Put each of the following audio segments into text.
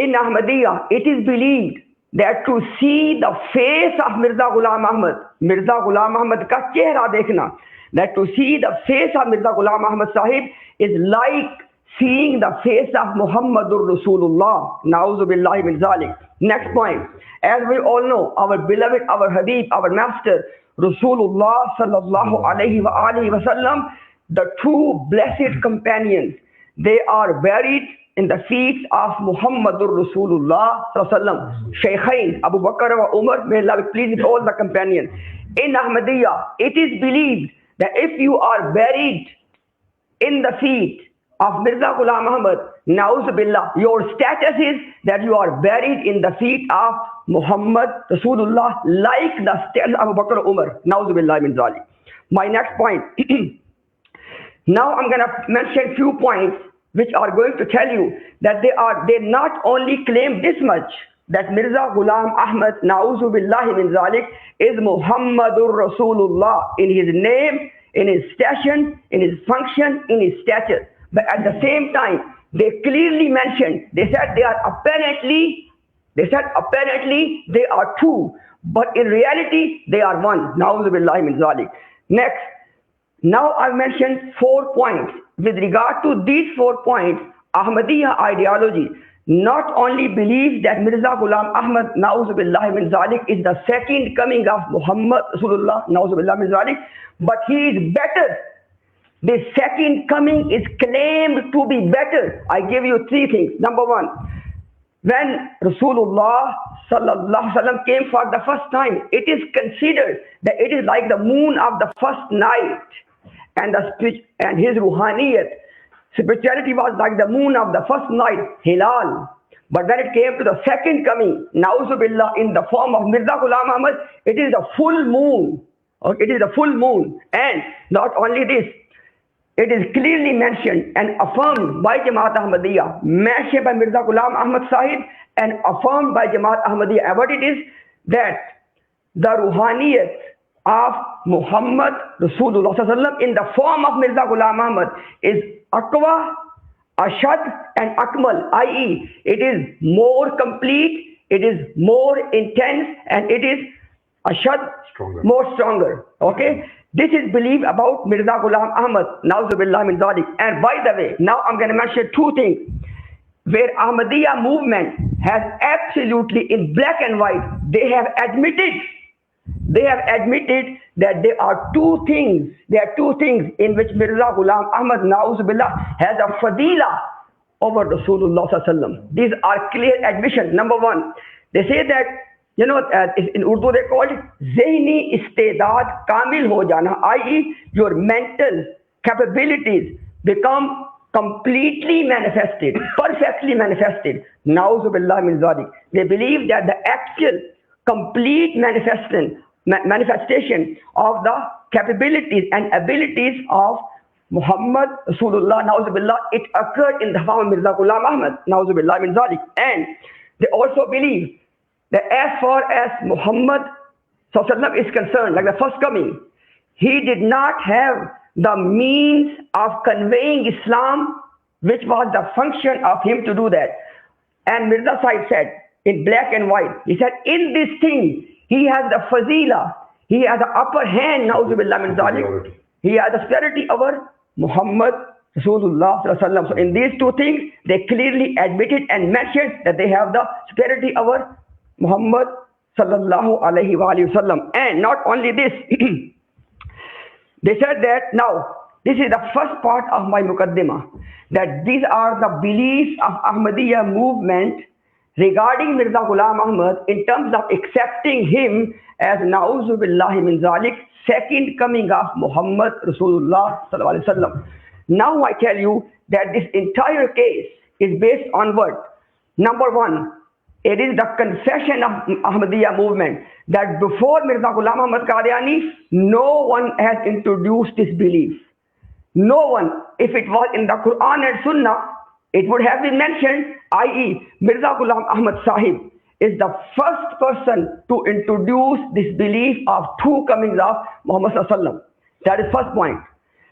In Ahmadiyya, it is believed that to see the face of Mirza Ghulam Ahmad ka chehra dekhna, that to see the face of Mirza Ghulam Ahmad Sahib is like seeing the face of Muhammadur Rasulullah. Na'udhu billahi min zalik. Next point. As we all know, our beloved, our Habib, our master, Rasulullah sallallahu alayhi wa alihi wa sallam, the two blessed companions, they are buried in the feet of Muhammadur Rasulullah sallallahu alayhi wa sallam. Shaykhain, Abu Bakr wa Umar, may Allah be pleased with all the companions. In Ahmadiyya, it is believed that if you are buried in the feet of Mirza Ghulam Ahmad, na'udhu billah, your status is that you are buried in the feet of Muhammad Rasulullah, like the status of Abu Bakr or Umar. Na'udhu billah min zalik. My next point. Now I'm going to mention few points which are going to tell you that they not only claim this much, that Mirza Ghulam Ahmad, na'udhu billahi min zalik, is Muhammadur Rasulullah in his name, in his station, in his function, in his status. But at the same time, they clearly mentioned, they said apparently they are two, but in reality they are one. Na'udhu billahi min zalik. Next, now I've mentioned 4 points. With regard to these 4 points, Ahmadiyya ideology not only believes that Mirza Ghulam Ahmad, na'udhu billahi min zalik, is the second coming of Muhammad Rasulullah, na'udhu billahi min zalik, but he is better. The second coming is claimed to be better. I give you 3 things. Number 1, when Rasulullah sallallahu alaihi wasallam came for the first time, it is considered that it is like the moon of the first night, and his ruhaniyat, spirituality was like the moon of the first night, hilal. But when it came to the second coming, na'udhu billah, in the form of Mirza Ghulam Ahmad, it is the full moon. Okay, it is the full moon. And not only this, it is clearly mentioned and affirmed by Jamaat Ahmadiyya, mentioned by Mirza Ghulam Ahmad Sahib and affirmed by Jamaat Ahmadiyya. And what it is, that the ruhaniyat of Muhammad Rasulullah sallallahu in the form of Mirza Ghulam Ahmad is Aqwa, Ashad and Akmal, i.e. it is more complete, it is more intense, and it is Ashad, more stronger. Okay? This is believed about Mirza Ghulam Ahmad, na'udhu billah min zalik. And by the way, now I'm going to mention 2 things where Ahmadiyya movement has absolutely in black and white, they have admitted that there are 2 things in which Mirza Ghulam Ahmad, na'udhu billah, has a fadila over Rasulullah sallallahu alaihi wasallam. These are clear admissions. Number 1, they say that, in Urdu they call it zehni istedad kamil ho jana, i.e. your mental capabilities become completely manifested, perfectly manifested. Na'udhu billah min zalik. They believe that the actual complete manifestation of the capabilities and abilities of Muhammad Rasulullah, na'udhu billah, it occurred in the form of Mirza Ghulam Ahmad, na'udhu billah min zalik. And they also believe that as far as Muhammad sallallahu is concerned, like the first coming, he did not have the means of conveying Islam, which was the function of him to do that. And Mirza Sahib said, in black and white, he said, in this thing, he has the fazila, he has the upper hand, na'udhu billah min zalik. He has the superiority over Muhammad Rasulullah sallallahu alaihi wasallam. So in these 2 things, they clearly admitted and mentioned that they have the superiority over Muhammad sallallahu alaihi wasallam. And not only this, they said that, now, this is the first part of my muqaddimah, that these are the beliefs of Ahmadiyya movement regarding Mirza Ghulam Ahmad in terms of accepting him as na'udhu billahi min zalik, second coming of Muhammad Rasulullah sallallahu alaihi wasallam. Now I tell you that this entire case is based on what? Number 1, it is the confession of Ahmadiyya movement that before Mirza Ghulam Ahmad Qadiani, no one has introduced this belief. No one. If it was in the Quran and Sunnah, it would have been mentioned, i.e. Mirza Ghulam Ahmad Sahib is the first person to introduce this belief of 2 comings of Muhammad sallallahu alaihi wasallam. That is first point.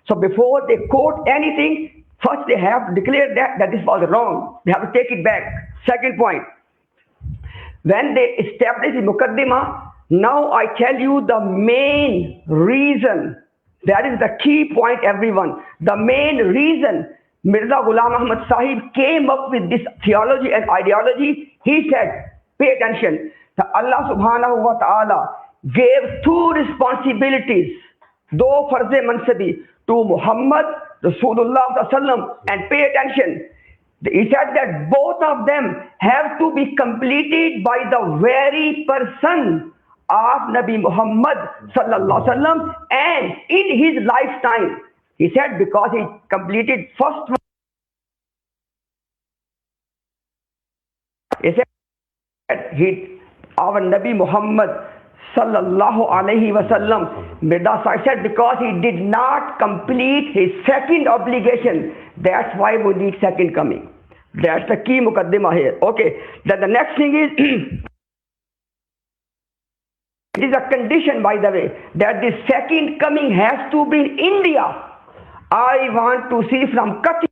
So before they quote anything, First, they have to declare that this was wrong. They have to take it back. Second point, when they establish the muqaddimah, now I tell you the main reason. That is the key point, everyone. The main reason Mirza Ghulam Ahmad Sahib came up with this theology and ideology, he said, pay attention, that Allah subhanahu wa ta'ala gave two responsibilities, do farz mansabi, to Muhammad Rasulullah sallam, and pay attention. He said that both of them have to be completed by the very person of Nabi Muhammad sallallahu alaihi wasallam, and in his lifetime. He said because he completed first one. He said our Nabi Muhammad sallallahu alaihi wasallam, Mirza said because he did not complete his second obligation, that's why we need second coming. That's the key muqaddimah here. Okay, then the next thing is it is a condition, by the way, that the second coming has to be in India. I want to see from Qat'i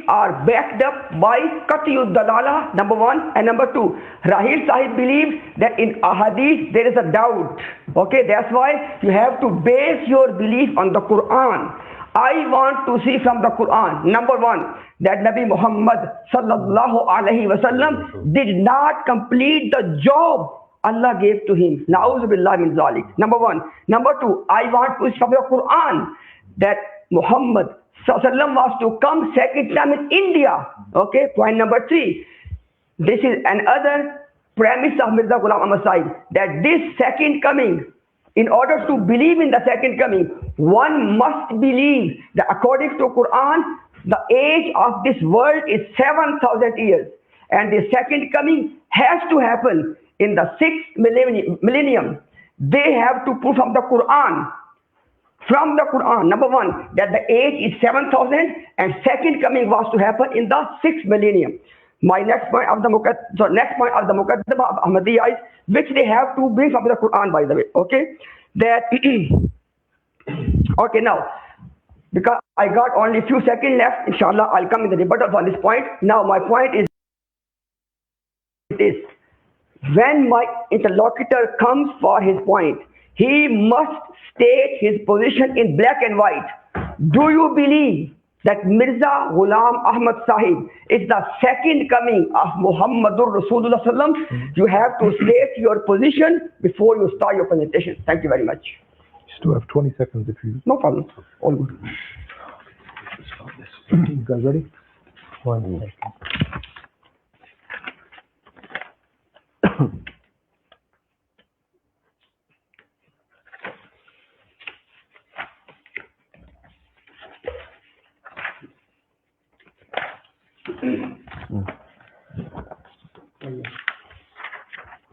are backed up by Qat'i Dalala, number one, and number two, Rahil Sahib believes that in ahadith there is a doubt. Okay, that's why you have to base your belief on the Quran. I want to see from the Quran, number one, that Nabi Muhammad sallallahu alaihi wasallam did not complete the job Allah gave to him. Na'udhu billahi min zalik. Number one. Number two, I want to see from the Quran that Muhammad sallallahu was to come second time in India. Okay, point number three. This is another premise of Mirza Ghulam Ahmad Sahib, that this second coming, in order to believe in the second coming, one must believe that according to Quran, the age of this world is 7,000 years. And the second coming has to happen in the 6th millennium. They have to prove from the Quran. From the Quran, number one, that the age is 7,000 and second coming was to happen in the 6th millennium. My next point of the Muqaddimah of Ahmadiyya is, which they have to bring from the Quran, by the way. Okay, that okay, now because I got only a few seconds left, inshallah I'll come in the rebuttal on this point. Now my point is this: when my interlocutor comes for his point, he must state his position in black and white. Do you believe that Mirza Ghulam Ahmad Sahib is the second coming of Muhammadur Rasulullah sallam? You have to state your position before you start your presentation. Thank you very much. You still have 20 seconds if you... No problem. All good. You guys ready? 1 second.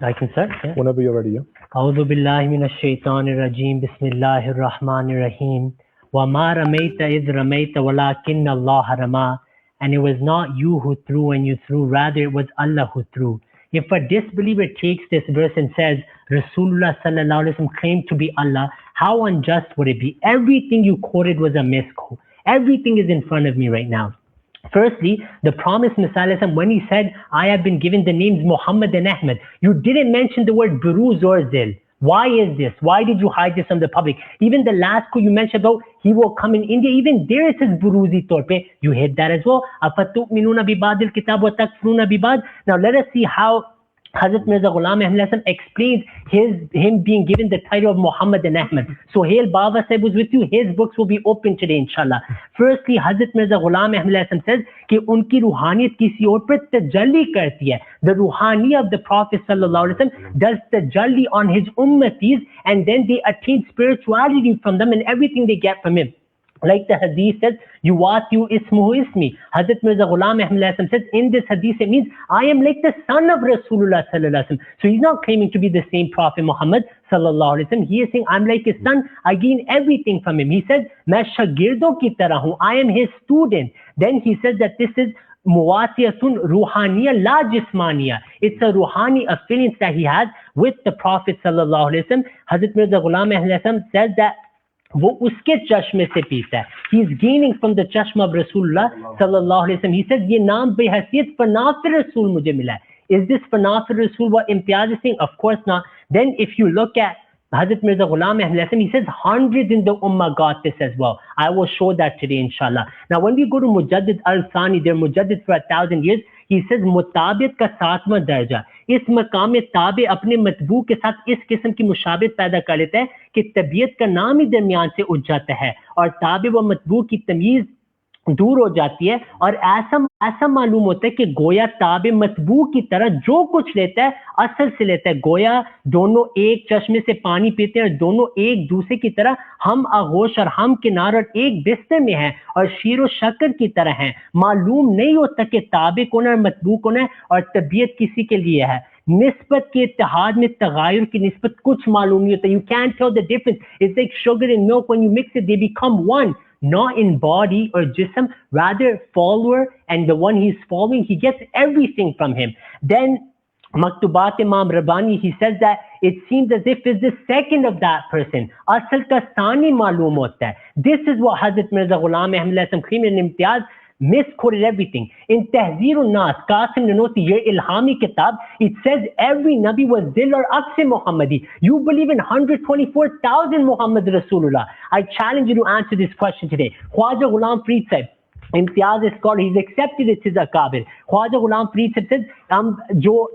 I can start, yeah? Whenever you're ready, yeah? أعوذ بالله من الشيطان الرجيم بسم الله الرحمن الرحيم وما رميت إذ رميت ولكن الله رمى. And it was not you who threw when you threw, rather it was Allah who threw. If a disbeliever takes this verse and says Rasulullah sallallahu alaihi wasallam claimed to be Allah, how unjust would it be? Everything you quoted was a misquote. Everything is in front of me right now. Firstly, the promised Messiah, when he said, I have been given the names Muhammad and Ahmad, you didn't mention the word Buruz or Zil. Why is this? Why did you hide this from the public? Even the last quote you mentioned about he will come in India, even there it says Buruzi Torpe. You hid that as well. Now let us see how Hazrat Mirza Ghulam Ahmad explains him being given the title of Muhammad and Ahmad. So Hail Baba Sahib was with you. His books will be open today, inshallah. Firstly, Hazrat Mirza Ghulam Ahmad says कि उनकी रूहानियत किसी और पर तजल्ली करती है. The ruhani of the Prophet sallallahu alaihi wasallam does tajalli on his ummatis, and then they attain spirituality from them and everything they get from him. Like the hadith says, Yuwatiyu ismuhu ismi. Hazrat Mirza Ghulam Ahmad says, in this hadith it means, I am like the son of Rasulullah sallallahu alaihi wasallam. So he's not claiming to be the same Prophet Muhammad sallallahu alaihi wasallam. He is saying, I'm like his son. I gain everything from him. He says, Main shagirdo ki tarah hu. I am his student. Then he says that this is muwasiyatun ruhaniya la jismaniya. It's a ruhani affiliance that he has with the Prophet sallallahu alaihi wasallam. Hazrat Mirza Ghulam Ahmad says that وہ اس کے چشمے سے پیتا ہے. He is gaining from the چشمہ of Rasulullah sallallahu alaihi wasallam. He says یہ نام بے حیثیت فناف رسول مجھے ملا ہے. Is this فناف رسول what Imtiaz is saying? Of course not. Then if you look at Hazrat Mirza Ghulam Ahmad Hasan, he says hundreds in the ummah got this as well. I will show that today inshallah. Now when we go to Mujaddid al-Thani, they're Mujaddid for 1,000 years. He says مطابق کا 7واں درجہ اس مقام تابع اپنے مطبوع کے ساتھ اس قسم کی مشابہت پیدا کر لیتا ہے کہ طبیعت کا نام ہی درمیان سے اٹھ جاتا ہے اور تابع و مطبوع کی تمیز دور ہو جاتی ہے اور ایسا معلوم ہوتا ہے کہ گویا تابع مطبوع کی طرح جو کچھ لیتا ہے اصل سے لیتا ہے. گویا دونوں ایک چشمے سے پانی پیتے ہیں اور دونوں ایک دوسرے کی طرح ہم آغوش اور ہم کنار اور ایک بستر میں ہیں اور شیر و شکر کی طرح ہیں. معلوم نہیں ہوتا کہ تابع کون ہے اور مطبوع کون ہے اور طبیعت کسی کے لیے ہے. نسبت کے اتحاد میں تغیر کی نسبت کچھ معلوم نہیں ہوتا. You can't tell the difference. It's like sugar and milk. When you mix it, they become one. Not in body or jism, rather follower, and the one he's following, he gets everything from him. Then Maktubat Imam Rabbani, he says that it seems as if it's the second of that person. Asal ka thani maloom hota hai. This is what Hazrat Mirza Ghulam Ahmad Hasan Khimi and Imtiaz misquoted everything. In Tahzir al-Nas, Qasim Nanoti, your Ilhami kitab, it says every Nabi was Dil or Aqse Muhammadi. You believe in 124,000 Muhammad Rasulullah. I challenge you to answer this question today. Khwaja Ghulam Farid said, Imtiaz is called, he's accepted it as a Kabir. Khwaja Ghulam Farid said, jo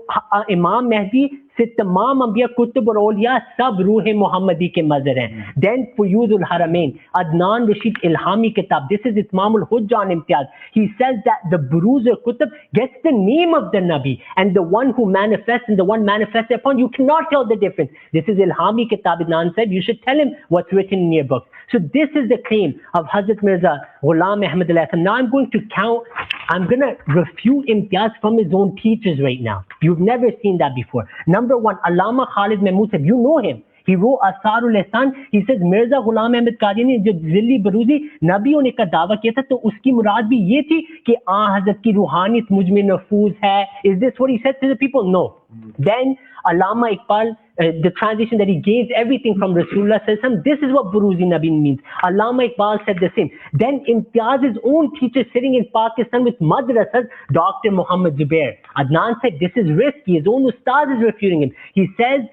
Imam Mahdi سے تمام انبیاء کتب اور اولیاء سب روح محمدی کے مظہر ہیں. Then Fuyuz al-Haramain, Adnan Rashid Ilhami kitab, this is Itmam al-Hujja on Imtiaz. He says that the Buruz al-Kutub gets the name of the Nabi and the one who manifests and the one manifested upon, you cannot tell the difference. This is Ilhami kitab. Adnan said you should tell him what's written in your book. So this is the claim of Hazrat Mirza Ghulam Ahmad Hasan. Now I'm going to refute Imtiaz from his own teachers right now. You've never seen that before. Number one, Allama Khalid Mahmood Sahib, you know him. He wrote Asarul-Ihsan. He says Mirza Ghulam Ahmad Qadiani jo Zilli Baruzi Nabi होने का दावा किया था तो उसकी मुराद भी ये थी कि हज़रत की रूहानियत मुझ में नफूज है. Is this what he said to the people? No. Then Allama Iqbal, the transition that he gains everything from Rasulullah sallallahu alaihi wasallam, this is what Buruzi Nabi means. Allama Iqbal said the same. Then Imtiaz's own teacher sitting in Pakistan with madrasas, Dr. Muhammad Zubair. Adnan said this is risky. His own ustad is refuting him. He says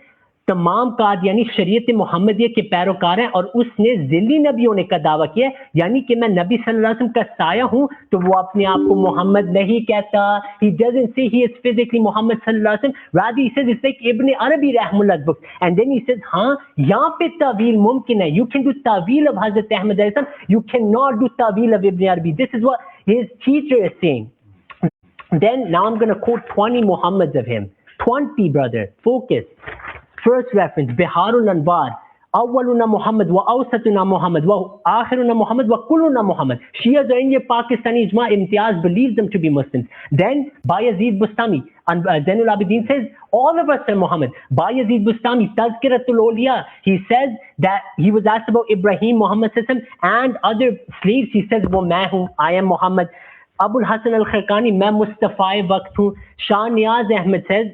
तमाम कादियानी शरीयत मुहम्मदिया के पैरोकार हैं और उसने ज़िल्ली नबी होने का दावा किया, यानी कि मैं नबी सल्लल्लाहु अलैहि वसल्लम का साया हूं, तो वो अपने आप को मोहम्मद नहीं कहता. He doesn't say he is physically Muhammad sallallahu alaihi wasallam. Rather he says it's like Ibn Arabi rahimahullah book. And then he says हाँ यहाँ पे तावील मुमकिन है. You can do तावील of Hazrat Ahmad alayhi salam. You cannot do तावील of Ibn Arabi. This is what his teacher is saying. Then now I'm going to quote 20 Muhammads of him. 20, brother. Focus. First reference, Biharul Anwar, Awwaluna Muhammad wa Awsatuna Muhammad wa Akhiruna Muhammad wa Kulluna Muhammad. Shias are in your Pakistani Ijma. Imtiaz believes them to be Muslims. Then Bayazid Bustami, and Zainul Abidin says all of us are Muhammad. Bayazid Bustami, Tazkiratul Awliya, he says that he was asked about Ibrahim, Muhammad and other slaves. He says, wo main hu, I am Muhammad. Abul Hasan al-Khirqani, main Mustafa Waqt hu. Shah Niyaz Ahmed says,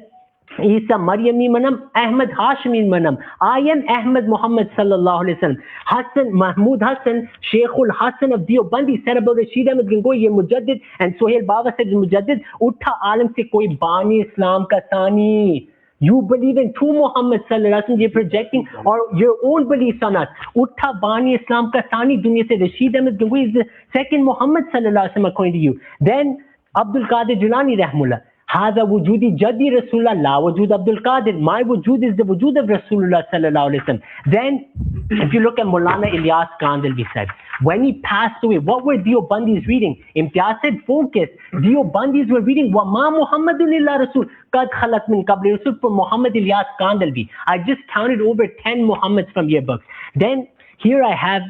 Isa Maryami Manam, Ahmad Hashimi Manam. I am Ahmad Muhammad sallallahu alaihi wasallam. Hassan Mahmud Hassan, Sheikhul Hassan of Deobandi said about Rashid Ahmad Gangohi, ye Mujaddid, and Sohail Baba said Mujaddid, Utha alam se koi bani Islam ka thani. You believe in two Muhammad sallallahu alaihi wasallam, you're projecting or your own beliefs on us. Utha bani Islam ka thani, dunya se Rashid Ahmad Gangohi is the second Muhammad sallallahu alaihi wasallam according to you. Then Abdul Qadir Jilani rahmullah. هذا وجودي جدي رسول الله لا وجود عبد القادر. My wujud is the wujud of Rasulullah sallallahu alaihi wasallam. Then if you look at Maulana Ilyas Kandalvi said, when he passed away, what were Deobandis reading? Imtiaz said, focus. Deobandis were reading وَمَا مُحَمَّدٌ إِلَّا رَسُولٌ قَدْ خَلَتْ مِنْ قَبْلِ رَسُولٍ for Muhammad Ilyas Kandalvi. I just counted over 10 Muhammads from your books. Then here I have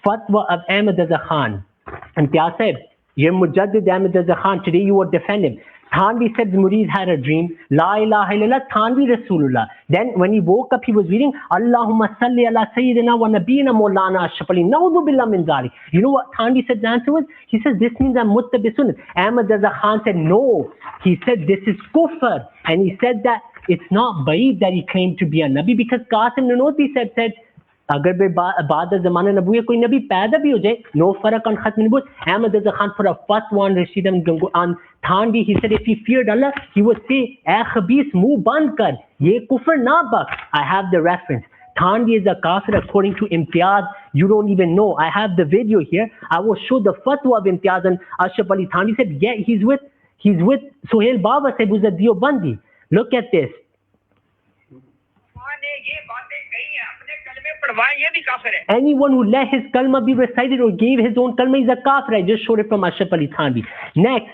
Fatwa of Ahmad Raza Khan. Imtiaz said, you're Mujaddid Ahmad Raza Khan. Today you will defend him. Thanvi said Muriz had a dream. La ilaha illallah, Thanvi Rasulullah. Then when he woke up, he was reading, Allahumma salli ala Sayyidina wa Nabiyina Maulana Ashrafali. Na'udhu billah min zalik. You know what Thanvi said the answer was? He said, this means I'm muttabi sunnah. Ahmad Raza Khan said, no. He said, this is kufr. And he said that it's not ba'id that he claimed to be a Nabi because Qasim Nanoti said, اگر بعد زمانہ نبوت کوئی نبی پیدا بھی ہو جائے, no فرق on ختم نبوت. Ahmad Reza Khan for a fatwa on Rashid on Thanvi, he said if he feared Allah, he would say, اے خبیث منہ بند کر, یہ کفر نہ بک. I have the reference. Thanvi is a kafir according to Imtiaz. You don't even know. I have the video here. I will show the fatwa of Imtiaz and Ashraf Ali Thanvi said, yeah, he's with Sohail Baba said, who's a Deobandi. Look at this. Anyone who let his kalma be recited or gave his own kalma is a kafir. I just showed it from Ashraf Ali Thanvi. Next,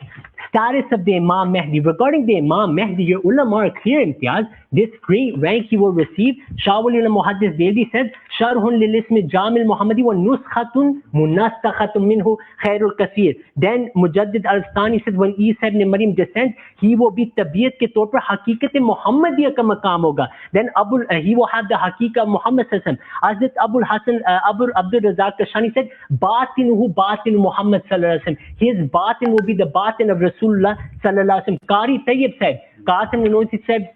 status of the Imam Mahdi. Regarding the Imam Mahdi, your ulama are clear, Imtiaz. This great rank he will receive. Shawul Muhaddis Delhi said, Sharhun lil ismi Jamil Muhammadi wa nuskhatun munastakhatun minhu khairul kasir. Then Mujaddid al-Stani said, when Isa ibn Maryam descends, he will be tabiyat ke taur par haqiqat Muhammadiyya ka maqam hoga. Then he will have the haqiqat of Muhammad sallallahu alaihi wasallam. Hazrat Abul Hasan Abdul Razak Kashani said, batinuhu batin Muhammad sallallahu alaihi wasallam. His batin will be the batin of Rasulullah sallallahu alaihi wasallam. Qari Tayyib said, Qasim Nanosi said,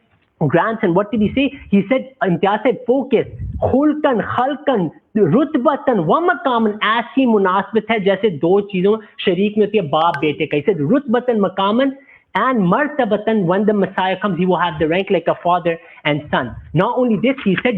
grandson, what did he say? He said, Imtiaz said, focus, khulkan, khalkan, rutbatan, wa maqaman, ऐसी मुनासबत है जैसे दो चीजों शरीक में होती है बाप बेटे का. He said, rutbatan, maqaman, and martabatan, when the Messiah comes, he will have the rank like a father and son. Not only this, he said,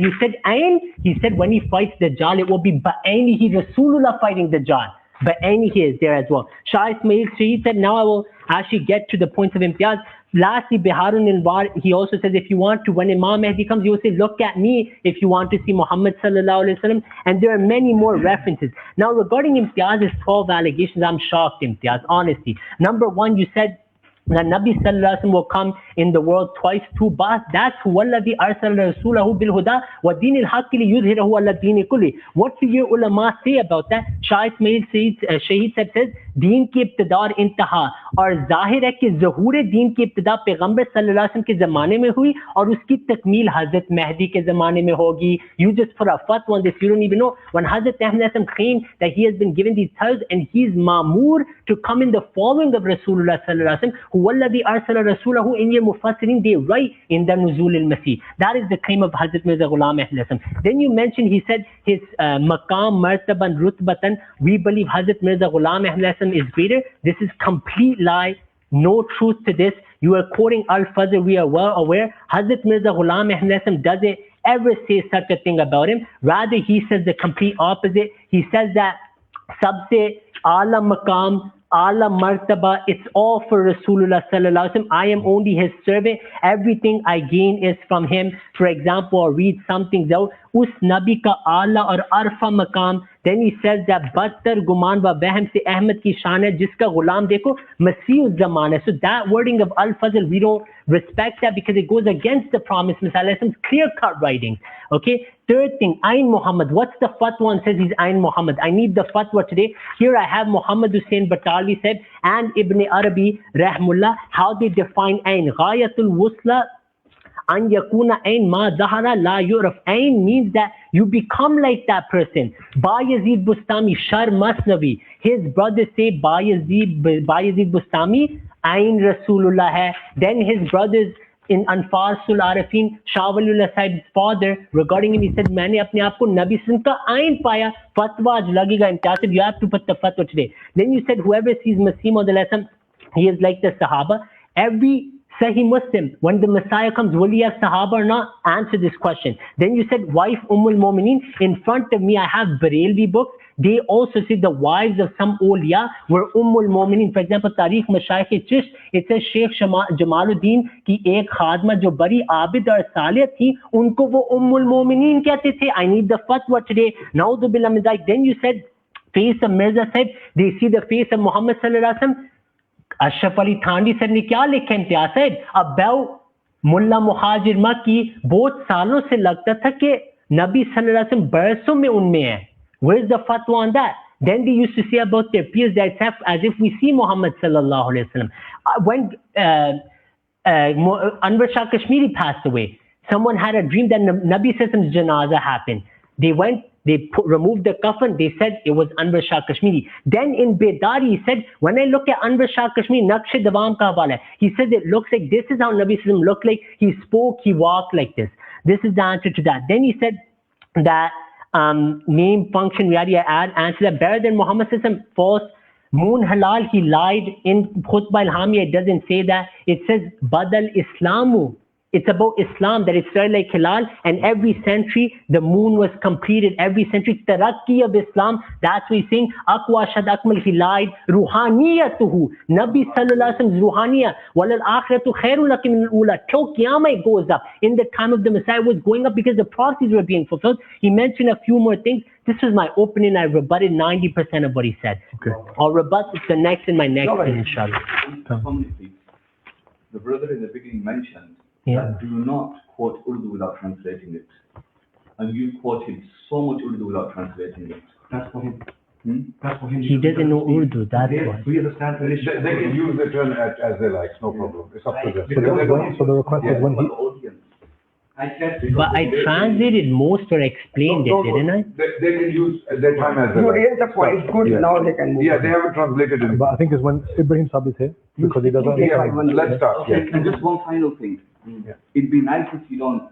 ayn, he said, when he fights Dajjal, it will be ba'aynihi Rasulullah fighting Dajjal. Ba'aynihi is there as well. Shah Ismail Shaheed said, now I will actually get to the points of Imtiaz. Lastly, Biharun al-War, he also says, if you want to, when Imam Mahdi comes, he will say, look at me if you want to see Muhammad sallallahu alaihi wasallam. And there are many more references. Now, regarding Imtiaz's 12 allegations, I'm shocked, Imtiaz, honestly. Number one, you said that Nabi sallallahu alaihi wasallam will come in the world twice, two bas. That's walladhi arsala rasulahu bil huda wa dinil haqqi li yudhhirahu ala dini kulli. What do your ulama say about that? Shah Ismail Shaheed says, دین کی ابتدا اور انتہا, اور ظاہر ہے کہ ظہور دین کی ابتدا پیغمبر صلی اللہ علیہ وسلم کے زمانے میں ہوئی اور اس کی تکمیل حضرت مہدی کے زمانے میں ہوگی. You just put a fatwa on this, you don't even know. When Hazrat Ahmad claimed that he has been given these titles and he is ma'mur to come in the following of Rasulullah sallallahu alaihi wasallam, huwalladhi arsala rasulahu, in your mufassirin they write in the Nuzul al-Masih. That is the claim of Hazrat Mirza Ghulam Ahmad. Then you mentioned, he said his maqam, martaban, rutbatan, we believe Hazrat Mirza Ghulam Ahmad is greater. This is complete lie. No truth to this. You are quoting Al-Fazl. We are well aware. Hazrat Mirza Ghulam Ahmad doesn't ever say such a thing about him. Rather, he says the complete opposite. He says that sabse ala maqam, ala martaba, it's all for Rasulullah sallallahu alaihi wasallam. I am only his servant. Everything I gain is from him. For example, I'll read something out. Us nabi ka ala or arfa maqam. Then he says that battar guman wa wahm se Ahmad ki shaan hai jiska ghulam dekho masih zaman hai. So that wording of Al-Fazl, we don't respect that because it goes against the promise. Messiah's clear-cut writing. Okay. Third thing, Ayn Muhammad. What's the fatwa and says he's Ayn Muhammad? I need the fatwa today. Here I have Muhammad Hussain Batalvi said and Ibn Arabi Rahmullah how they define Ayn. Ghayatul Wusla an yakuna ayn ma zahara la yuraf. Ayn means that you become like that person. Bayezid Bustami Shar Masnavi, his brothers say Bayezid Bustami Ayn Rasulullah hai. Then his brothers in Anfasul Arifin, Shah Waliullah Sahib's father, regarding him, he said, मैंने अपने आप को नबी सिंह का आइन पाया. Fatwa आज लगेगा. Imtiaz, you have to put the fatwa today. Then you said whoever sees Masih on the lesson, he is like the Sahaba. Every Sahih Muslim, when the Messiah comes, will he have Sahaba or not? Answer this question. Then you said wife Ummul Mu'mineen. In front of me I have Barelvi books. They also say the wives of some awliya were Ummul Mu'mineen. For example, Tariq Mashayikh Chish, it says Sheikh Jamaluddin ki ek khadma jo bari abid aur salih thi, unko wo Ummul Mu'mineen kehte the. I need the fatwa today. Na'udhu billah min dhalik. Then you said face of Mirza said they see the face of Muhammad sallallahu alaihi wasallam. Ashraf Ali Thanvi said ne kya likha Imtiaz said about Mullah Muhajir Makki बहुत सालों से लगता था कि नबी सल्लल्लाहु अलैहि वसल्लम बरसों में उनमें है. Where's the fatwa on that? Then they used to say about their peers that it's as if we see Muhammad sallallahu alaihi wasallam. When Anwar Shah Kashmiri passed away, someone had a dream that Nabi Sallallahu Janazah happened. They went, they removed the coffin, they said it was Anwar Shah Kashmiri. Then in Bedari, he said, when I look at Anwar Shah Kashmiri, Naqsh Dawam ka hawala, he said it looks like this is how Nabi Sallallahu looked like. He spoke, he walked like this. This is the answer to that. Then he said that name, function, reality, add, answer that better than Muhammad system, false. Moon halal, he lied in Khutbah al-Hamiyah, it doesn't say that. It says, Badal Islamu. It's about Islam, that it started like halal, and every century, the moon was completed. Every century, tarakki of Islam, that's what he's saying. Aqwa shad akmal, he lied. Ruhaniyatuhu, Nabi sallallahu alaihi wasallam's ruhaniyah. Walal akhiratu khairul laki min al-ula. Till Qiyamah it goes up. In the time of the Messiah, it was going up because the prophecies were being fulfilled. He mentioned a few more things. This was my opening. I rebutted 90% of what he said. Okay. I'll rebut the next in my next thing, inshallah. The brother in the beginning mentioned that do not quote Urdu without translating it. And you quoted so much Urdu without translating it. That's for him. That's for him. He doesn't know Urdu, that's why. We understand. They can use the term as they like, no problem. It's up to them. So the request is when he... But I translated most or explained it, didn't I? They can use their time as they You like. raised the point, good, Yeah. now they can move. Yeah, they haven't translated it. But I think it's when Ibrahim Sab is here, because he doesn't... Yeah, let's start. Okay, and just one final thing. It'd be nice if you don't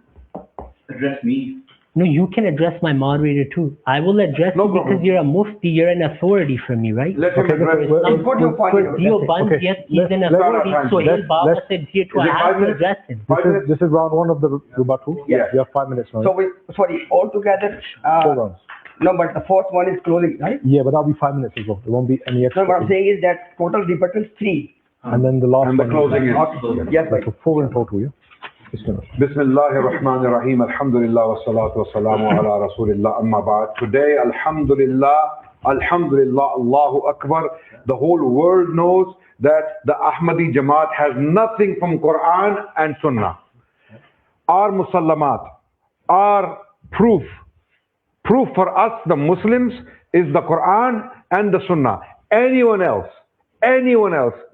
address me. No, you can address my moderator too. I will address No you problem. because you're a mufti, you're an authority for me, right? Let him Okay, address. He's put your point out. Deoband, yes, he's an let's- authority, so let's- his Baba said here to Is it I 5 have to minutes? address him. This is round one of the rebuttal. Yeah. You have 5 minutes now. So we, sorry, altogether, Four rounds. no, but the fourth one is closing, right? Yeah, but that'll be 5 minutes as well. There won't be any So extra. what I'm saying is that total rebuttal is 3. And then the last And the one. closing is. Okay. Yes, Like right. a 4 in total, yeah? Bismillahir Rahmanir Rahim. Alhamdulillah wa salatu wa salamu ala Rasulillah. Amma ba'd. Today, Alhamdulillah, Allahu Akbar. The whole world knows that the Ahmadi Jamaat has nothing from Quran and Sunnah. Our Musallamat, our proof for us, the Muslims, is the Quran and the Sunnah. Anyone else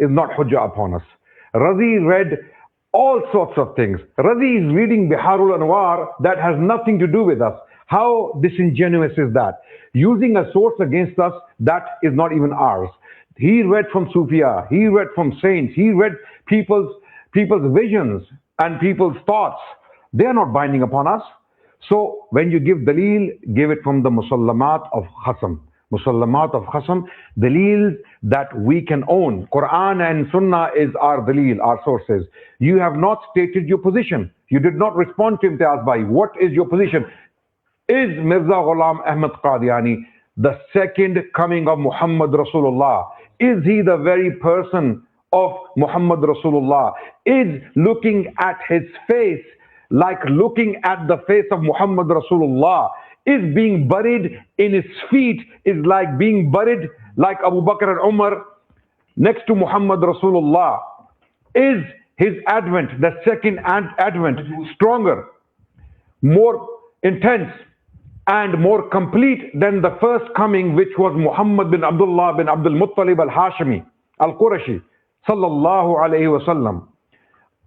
is not Hujjah upon us. Razi read all sorts of things. Razi is reading Biharul Anwar that has nothing to do with us. How disingenuous is that? Using a source against us that is not even ours. He read from Sufia, he read from saints, he read people's visions and people's thoughts. They are not binding upon us. So when you give dalil, give it from the Musallamat of Khasam. Musallamat of Khasam, dalil that we can own. Quran and Sunnah is our dalil, our sources. You have not stated your position. You did not respond to Imtiaz Bhai. What is your position? Is Mirza Ghulam Ahmad Qadiani the second coming of Muhammad Rasulullah? Is he the very person of Muhammad Rasulullah? Is looking at his face like looking at the face of Muhammad Rasulullah? Is being buried in his feet is like being buried like Abu Bakr and Umar next to Muhammad Rasulullah? Is his advent, the second advent, stronger, more intense and more complete than the first coming, which was Muhammad bin Abdullah bin Abdul Muttalib al-Hashimi al-Qurashi sallallahu alayhi wa sallam?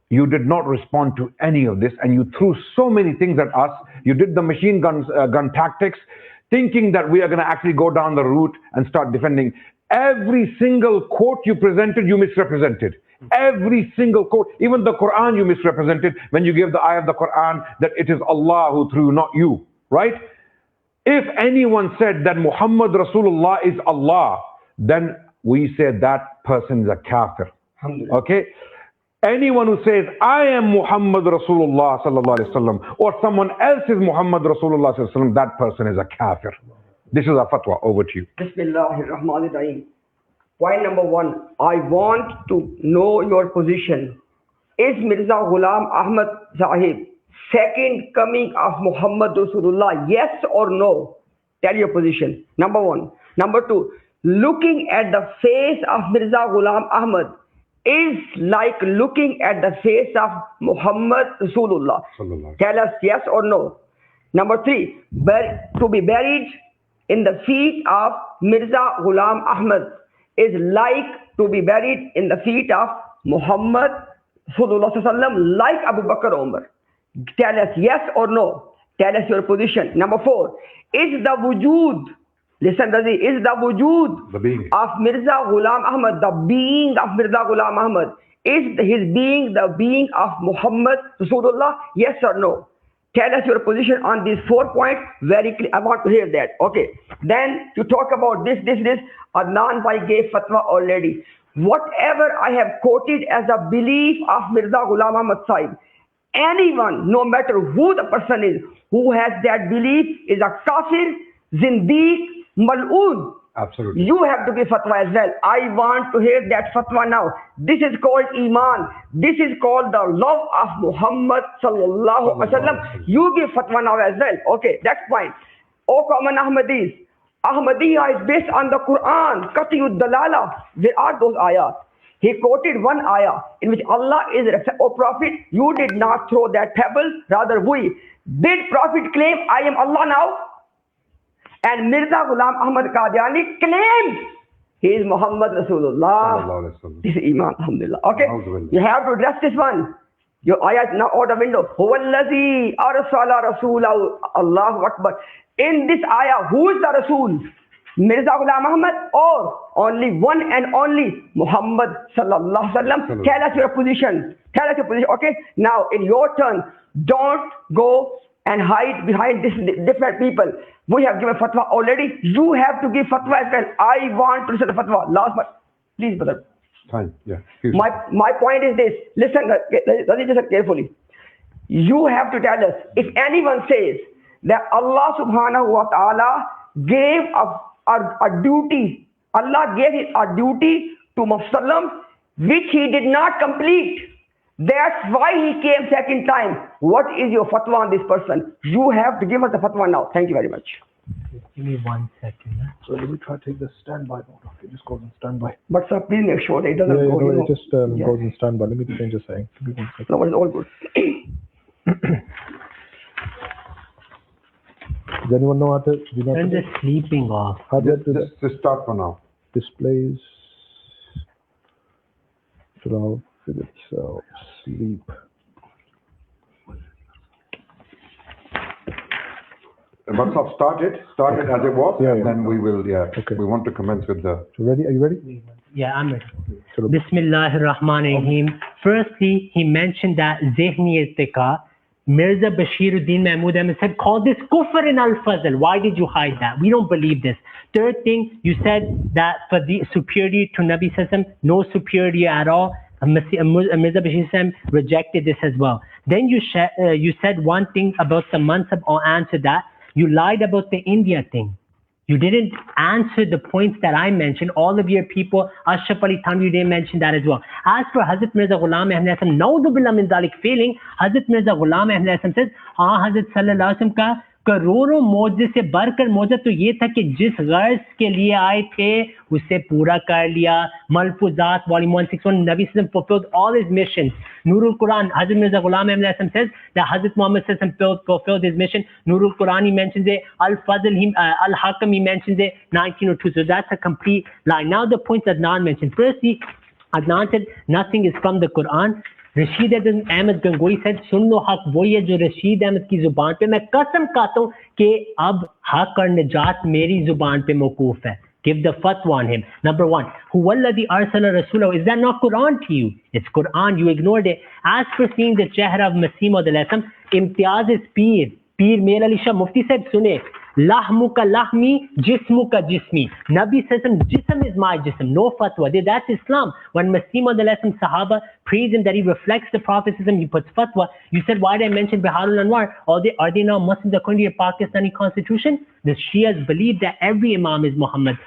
You did not respond to any of this, and you threw so many things at us. You did the machine gun tactics, thinking that we are going to actually go down the route and start defending. Every single quote you presented, you misrepresented. Every single quote, even the Quran you misrepresented when you gave the ayah of the Quran that it is Allah who threw, not you, right? If anyone said that Muhammad Rasulullah is Allah, then we say that person is a kafir. Okay? Anyone who says, I am Muhammad Rasulullah sallallahu alaihi wasallam, or someone else is Muhammad Rasulullah sallallahu alaihi wasallam, that person is a kafir. This is a fatwa. Over to you. Bismillahirrahmanirrahim. Point number 1, I want to know your position. Is Mirza Ghulam Ahmad Sahib second coming of Muhammad Rasulullah? Yes or no? Tell your position. Number 1. Number 2, looking at the face of Mirza Ghulam Ahmad is like looking at the face of Muhammad Rasulullah. Tell us yes or no. Number 3, to be buried in the feet of Mirza Ghulam Ahmad is like to be buried in the feet of Muhammad Rasulullah sallallahu like Abu Bakr Umar. Tell us yes or no. Tell us your position. Number 4, is the wujud, listen Razi, is the wujud of Mirza Ghulam Ahmad, the being of Mirza Ghulam Ahmad, is his being the being of Muhammad Rasulullah? Yes or no? Tell us your position on these 4 points very clear. I want to hear that. Okay. Then to talk about this. Adnan Bhai gave fatwa already. Whatever I have quoted as a belief of Mirza Ghulam Ahmad Sahib, anyone, no matter who the person is, who has that belief is a kafir, zindeeq, mal'oon. Absolutely. You have to give fatwa as well. I want to hear that fatwa now. This is called Iman. This is called the love of Muhammad sallallahu alaihi wasallam. You give fatwa now as well. Okay, that's fine. O common Ahmadis, Ahmadiyya is based on the Quran. Qat'iyud dalala. Where are those ayat? He quoted one ayah in which Allah is, O Prophet, you did not throw that pebble, rather we. Did Prophet claim, I am Allah now? And Mirza Ghulam Ahmad Qadiani claims he is Muhammad Rasulullah. This is Iman, alhamdulillah. Okay, you have to address this one. Your ayah is now out the window. Huwallazi arsala rasulahu, Allahu Akbar. In this ayah, who is the Rasul? Mirza Ghulam Ahmad or only one and only Muhammad sallallahu alaihi wasallam? Tell us your position. Okay, now in your turn, don't go and hide behind this different people. We have given fatwa already. You have to give fatwa as well. I want to listen to fatwa. Last but please, brother. Fine. Yeah. My point is this. Listen carefully. You have to tell us, if anyone says that Allah subhanahu wa ta'ala gave a duty, Allah gave a duty to Muslim which he did not complete. That's why he came second time. What is your fatwa on this person? You have to give us the fatwa now. Thank you very much. Give me 1 second. So let me try to take the standby mode off. It just goes in standby. But sir, please make sure that it doesn't go. It just goes in standby. Let me change the setting. Give me 1 second. No, it's all good. Does anyone know how to do that? Turn the sleeping off. Just start for now. Displays. Throughout itself. Sleep. But start it as it was, Yeah. and then we will, Okay. we want to commence with the... So ready? Are you ready? Yeah, I'm ready. Bismillahir Rahmanir Rahim. Firstly, he mentioned that Zihni Irtiqa, Mirza Bashiruddin Mahmud Ahmad said, call this kufr in al-fazl. Why did you hide that? We don't believe this. Third thing, you said that for the superiority to Nabi Sallam, no superiority at all. Mirza Bashir Sam rejected this as well. Then you said one thing about the mansab, or answered that. You lied about the India thing. You didn't answer the points that I mentioned. All of your people, Ashraf Ali Thanvi, you didn't mention that as well. As for Hazrat Mirza Ghulam Ahmad Hasan, Naudhu Billah min Zalik failing, Hazrat Mirza Ghulam Ahmad Hasan says, Hazrat Sallallahu Alaihi Wasallam ka करोड़ों मौजे से बढ़कर मौजा तो ये था कि जिस गर्ज के लिए आए थे उसे पूरा कर लिया. मलफूजात volume 161, Nabi Sallam fulfilled all his missions. Nurul Quran, Hazrat Mirza Ghulam Ahmad Hasan says that Hazrat Muhammad Sallam fulfilled his mission. Nurul Quran, he mentions it. Al-Fazl, Al-Hakam, he mentions it. 1902. So that's a complete lie. Now the points Adnan mentioned. Firstly, Adnan said nothing is from the Quran. Rashid Ahmad Gangohi said, सुन लो हक वही है जो रशीद अहमद की जुबान पे, मैं कसम खाता हूँ कि अब हक और निजात मेरी जुबान पे मौकूफ है. Give the fatwa on him. Number one, Huwalladhi arsala rasulahu. Is that not Quran to you? It's Quran. You ignored it. As for seeing the chehra of Masih Maud al-Islam, imtiyaz is Peer. Peer Mir Ali Shah Mufti said, sune, lahmuka lahmi, jismuka jismi. Nabi says, jism is my jism. No fatwa. That's Islam. When Masih Maud al-Islam Sahaba praise him that he reflects the Prophetism, he puts fatwa. You said, why did I mention Biharul Anwar? Are they now Muslims according to your Pakistani constitution? The Shias believe that every Imam is Muhammad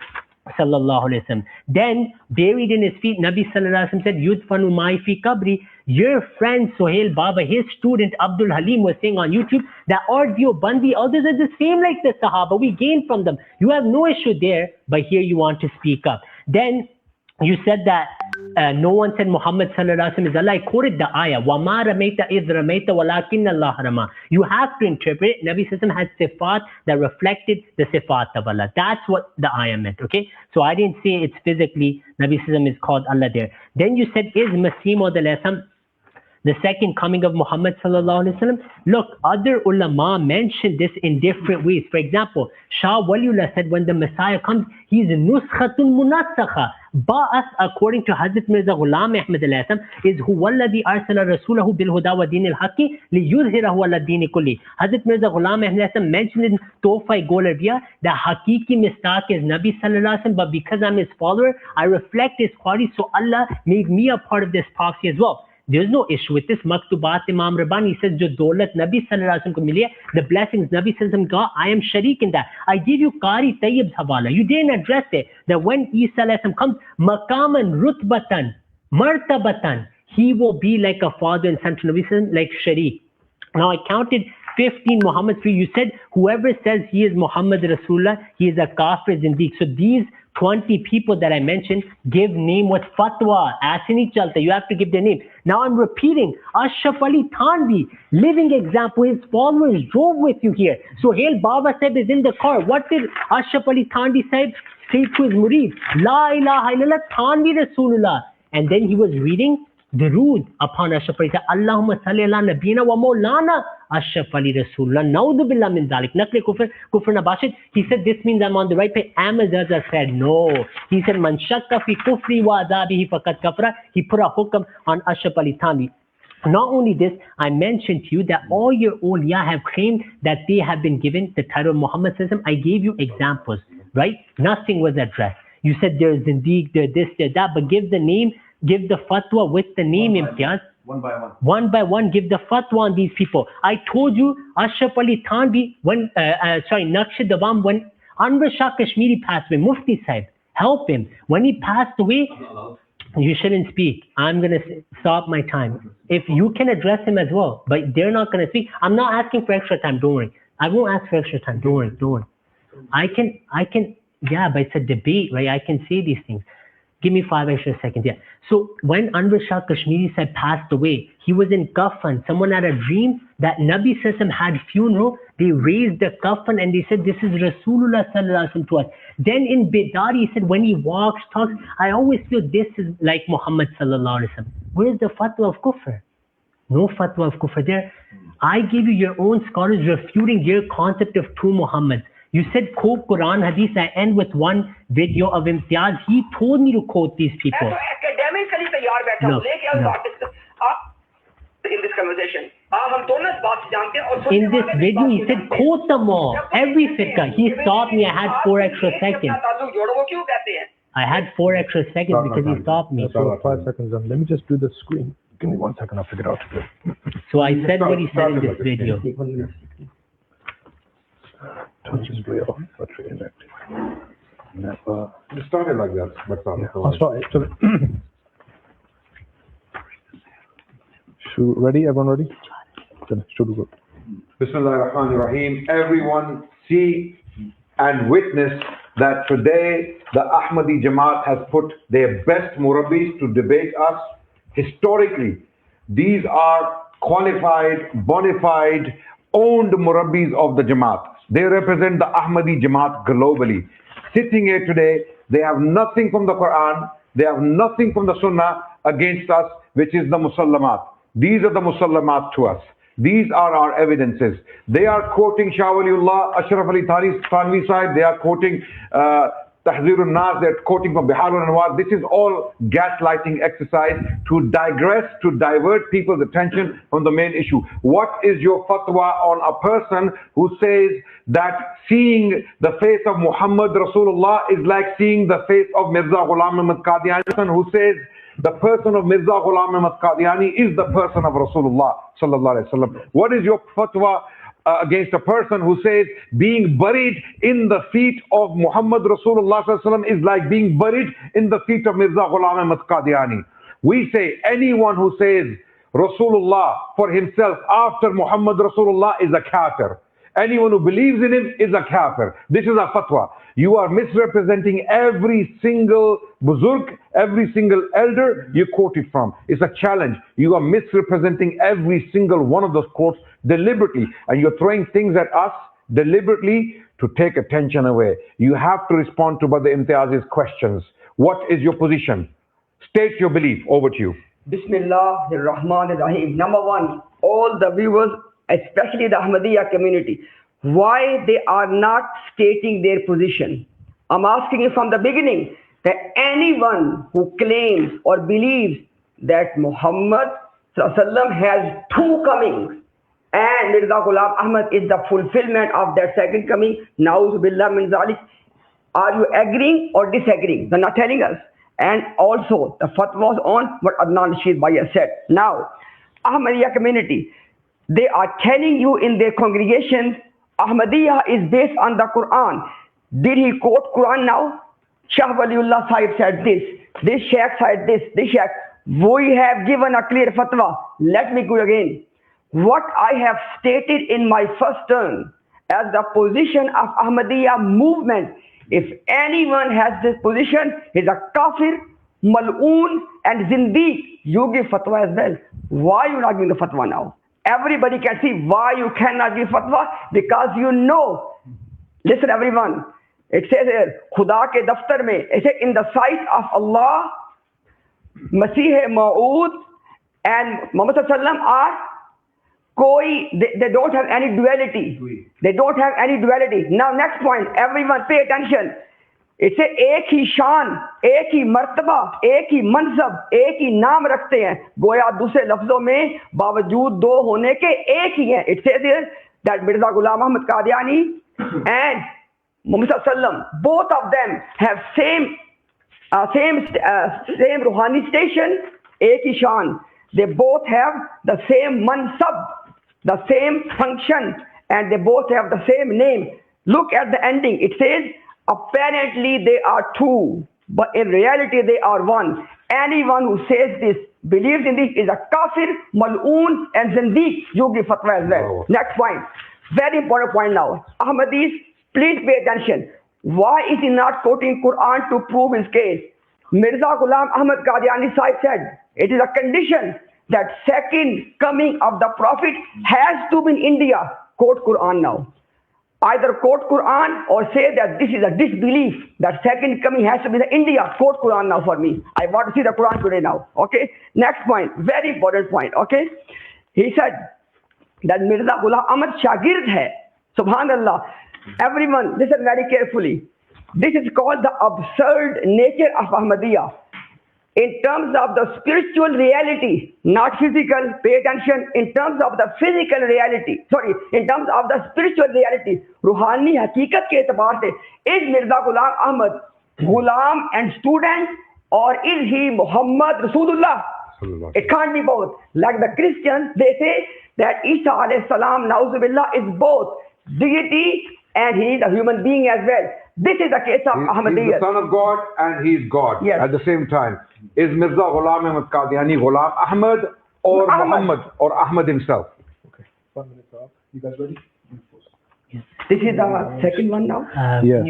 sallallahu alaihi wasallam. Then, buried in his feet, Nabi sallallahu alaihi wasallam said, Yudfanu mai fi kabri. Your friend Sohail Baba, his student Abdul Halim, was saying on YouTube that audio bandi, others are the same like the Sahaba. We gain from them. You have no issue there, but here you want to speak up. Then you said that no one said Muhammad sallallahu alaihi wasallam is Allah. I quoted the ayah, وَمَا رَمَيْتَ إِذْ رَمَيْتَ وَلَكِنَّ اللَّهَ رَمَى. You have to interpret it. Nabi sallallahu alaihi wasallam had sifat that reflected the sifat of Allah. That's what the ayah meant, okay? So I didn't say it's physically, Nabi sallallahu alaihi wasallam is called Allah there. Then you said, is Masih Maud al-Islam the second coming of Muhammad sallallahu alaihi wasallam. Look, other ulama mentioned this in different ways. For example, Shah Waliullah said when the Messiah comes, he's nuskhatun munassakha. Ba'ath, according to Hazrat Mirza Ghulam Ahmad alayhi salam, is huwalladhi arsala rasulahu bil huda wa dinil haqqi liyuzhirahu ala dini kulli. Hazrat Mirza Ghulam Ahmad alayhi salam mentioned in Tohfa Golariya that Hakiki Mistaq is Nabi sallallahu alaihi wasallam, but because I'm his follower, I reflect his quality, so Allah made me a part of this prophecy as well. There's no issue with this. Maktubat Imam Rabbani says, jo daulat Nabi sallallahu alaihi wasallam ko mili hai, the blessings Nabi sallallahu alaihi wasallam got, I am sharik in that. I give you Qari Tayyib's hawala. You didn't address it. That when Isa alayhi salam comes, maqaman rutbatan, martabatan, he will be like a father and son to Nabi sallallahu alaihi wasallam, like sharik. Now I counted 15 Muhammad for you. You said, whoever says he is Muhammad Rasulullah, he is a kafir zindiq. So these 20 people that I mentioned give name with fatwa. Aise nahi chalta. You have to give their name. Now I'm repeating. Ashraf Ali Thanvi, living example. His followers drove with you here. Sohail Baba Sahib is in the car. What did Ashraf Ali Thanvi Sahib say to his murid? La ilaha illallah Thanvi Rasulullah. And then he was reading Durood upon Ashraf Ali. Allahumma salli ala nabina wa maulana Ashraf Ali Rasulullah. Naudhu billah min dhalik. Nakle kufr nabashid. He said this means I'm on the right page. Ahmadaza said no. He said man shakka fi kufri wa adhabihi faqad kafara. He put a hukam on Ashraf Ali Thanvi. Not only this, I mentioned to you that all your awliya have claimed that they have been given the title of Muhammad sallallahu alaihi wasallam. I gave you examples, right? Nothing was addressed. You said there's Zindiq, there's this, there's that, but give the name. Give the fatwa with the name, Imtiaz. One by one. One by one, give the fatwa on these people. I told you, Ashraf Ali Thanvi, Naqsh Dawam, when Anwar Shah Kashmiri passed away, Mufti Sahib, help him. When he passed away, you shouldn't speak. I'm going to stop my time. If you can address him as well, but they're not going to speak. I'm not asking for extra time, don't worry. I won't ask for extra time, don't worry. I can, yeah, but it's a debate, right? I can say these things. Give me 5 extra seconds. Yeah. So when Anwar Shah Kashmiri said passed away, he was in Kafan. Someone had a dream that Nabi Sallallahu had funeral. They raised the Kafan and they said, this is Rasulullah Sallallahu Alaihi Wasallam to us. Then in Bidari, he said, when he walks, talks, I always feel this is like Muhammad Sallallahu Alaihi Wasallam. Where's the fatwa of kufr? No fatwa of kufr there. I gave you your own scholars refuting your concept of two Muhammads. You said quote Quran, Hadith. I end with one video of Imtiaz. He told me to quote these people. No. In this conversation, in this video, he said quote them all. Every fiqh. He stopped me. I had 4 extra seconds. I had 4 extra seconds because he stopped me. So 5 seconds. Let me just do the screen. Give me 1 second. I'll figure it out. So I said what he said in this video. Touch is way off, but inactive. Never. It started like that, but I'll start it. Ready? Everyone ready? Should go. Bismillahir Rahmanir Rahim. Everyone see and witness that today the Ahmadi Jamaat has put their best murabbis to debate us. Historically, these are qualified, bona fide, owned murabbis of the Jamaat. They represent the Ahmadi Jamaat globally. Sitting here today, they have nothing from the Quran, they have nothing from the Sunnah against us, which is the Musallamat. These are the Musallamat to us. These are our evidences. They are quoting Shah Waliullah, Ashraf Ali Thanvi Sahib, they are quoting Tahzirun Nas, they're quoting from Biharul Anwar. This is all gaslighting exercise to digress, to divert people's attention from the main issue. What is your fatwa on a person who says that seeing the face of Muhammad Rasulullah is like seeing the face of Mirza Ghulam Ahmad Qadiani, who says the person of Mirza Ghulam Ahmad Qadiani is the person of Rasulullah Sallallahu Alaihi Wasallam? What is your fatwa against a person who says being buried in the feet of Muhammad Rasulullah is like being buried in the feet of Mirza Ghulam Ahmad Qadiani? We say anyone who says Rasulullah for himself after Muhammad Rasulullah is a kafir. Anyone who believes in him is a kafir. This is a fatwa. You are misrepresenting every single buzurg, every single elder you quoted from. It's a challenge. You are misrepresenting every single one of those quotes deliberately, and you're throwing things at us deliberately to take attention away. You have to respond to Brother Imtiaz's questions. What is your position? State your belief. Over to you. Bismillah ar-Rahman ar-Rahim. Number one, all the viewers, especially the Ahmadiyya community, why they are not stating their position. I'm asking you from the beginning that anyone who claims or believes that Muhammad ﷺ has two comings and Mirza Ghulam Ahmad is the fulfillment of that second coming, Na'udhu billah min zalik, are you agreeing or disagreeing? They're not telling us. And also the fatwas on what Adnan Rashid Bhai has said. Now, Ahmadiyya community, they are telling you in their congregations, Ahmadiyya is based on the Quran. Did he quote Quran now? Shah Waliullah Sahib said this Shaykh said this Shaykh. We have given a clear fatwa. Let me go again. What I have stated in my first turn as the position of Ahmadiyya movement, if anyone has this position, he's a kafir, mal'oon and zindiq. You give fatwa as well. Why you not giving the fatwa now? Everybody can see why you cannot give fatwa, because you know. Listen everyone, it says here, Khuda ke daftar mein, it says in the sight of Allah, Masih Ma'ud and Muhammad Sallam are they don't have any duality. They don't have any duality. Now next point, everyone pay attention. It says एक ही शान, एक ही मर्तबा, एक ही मनसब, एक ही नाम रखते हैं, गोया दूसरे लफ्जों में बावजूद दो होने के एक ही हैं. It says here that Mirza Ghulam Ahmad Qadiani and Muhammad Sallam, both of them have same ruhani station, एक ही शान. They both have the same mansab, the same function, and they both have the same name. Look at the ending. It says, apparently they are two, but in reality they are one. Anyone who says this, believes in this, is a kafir, mal'oon, and zindiq. You give fatwa as well. Oh. Next point. Very important point now. Ahmadis, please pay attention. Why is he not quoting Quran to prove his case? Mirza Ghulam Ahmad Qadiani Sahib said, it is a condition that second coming of the Prophet has to be in India. Quote Quran now. Either quote Quran or say that this is a disbelief, that second coming has to be in India. Quote Quran now for me. I want to see the Quran today now. Okay. Next point. Very important point. Okay. He said that Mirza Ghulam Ahmad Shagird hai. Subhanallah. Everyone, listen very carefully. This is called the absurd nature of Ahmadiyya. In terms of the spiritual reality, not physical, pay attention, in terms of the physical reality, in terms of the spiritual reality, Ruhani Hakikat ke etabar se, is Mirza Ghulam Ahmad Ghulam and student, or is he Muhammad Rasulullah? It can't be both. Like the Christians, they say that Isa alayhi salam, na'uzubillah, is both deity and he is a human being as well. This is the case of Ahmadiyya. He's the son of God and he is God. Yes. At the same time. Is Mirza Ghulam Ahmad Qadiani Ghulam Ahmad or Muhammad or Ahmad himself? Okay. 1 minute off. You guys ready? This is the second one now? Yeah,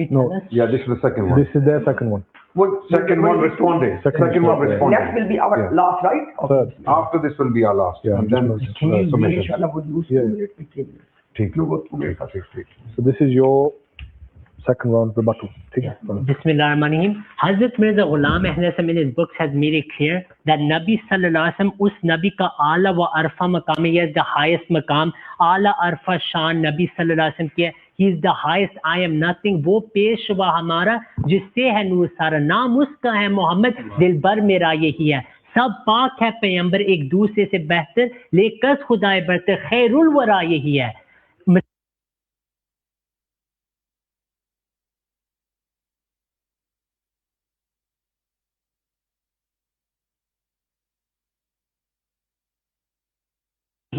Yeah, this is the second one. This is their second one. Second one responding. Second one responding. Next will be our last, right? Third. After this will be our last. Yeah, And then Can you submission. inshallah would use 2 minutes? Take. So this is your second round rebuttal. Bismillahirrahmanirrahim. Hazrat Mirza Ghulam Ahmad in his books has made it clear that Nabi sallallahu alaihi wasallam us Nabi ka ala wa arfa maqam is the highest maqam. Ala arfa shan Nabi sallallahu alaihi wasallam ki he is the highest. I am nothing. वो पेशवा हमारा जिससे है नूर सारा. नाम उसका है मोहम्मद, दिलबर मेरा यही है. सब पाक है पैगंबर एक दूसरे से बेहतर, लेकस खुदाए बरतर खैरुल वरा यही है.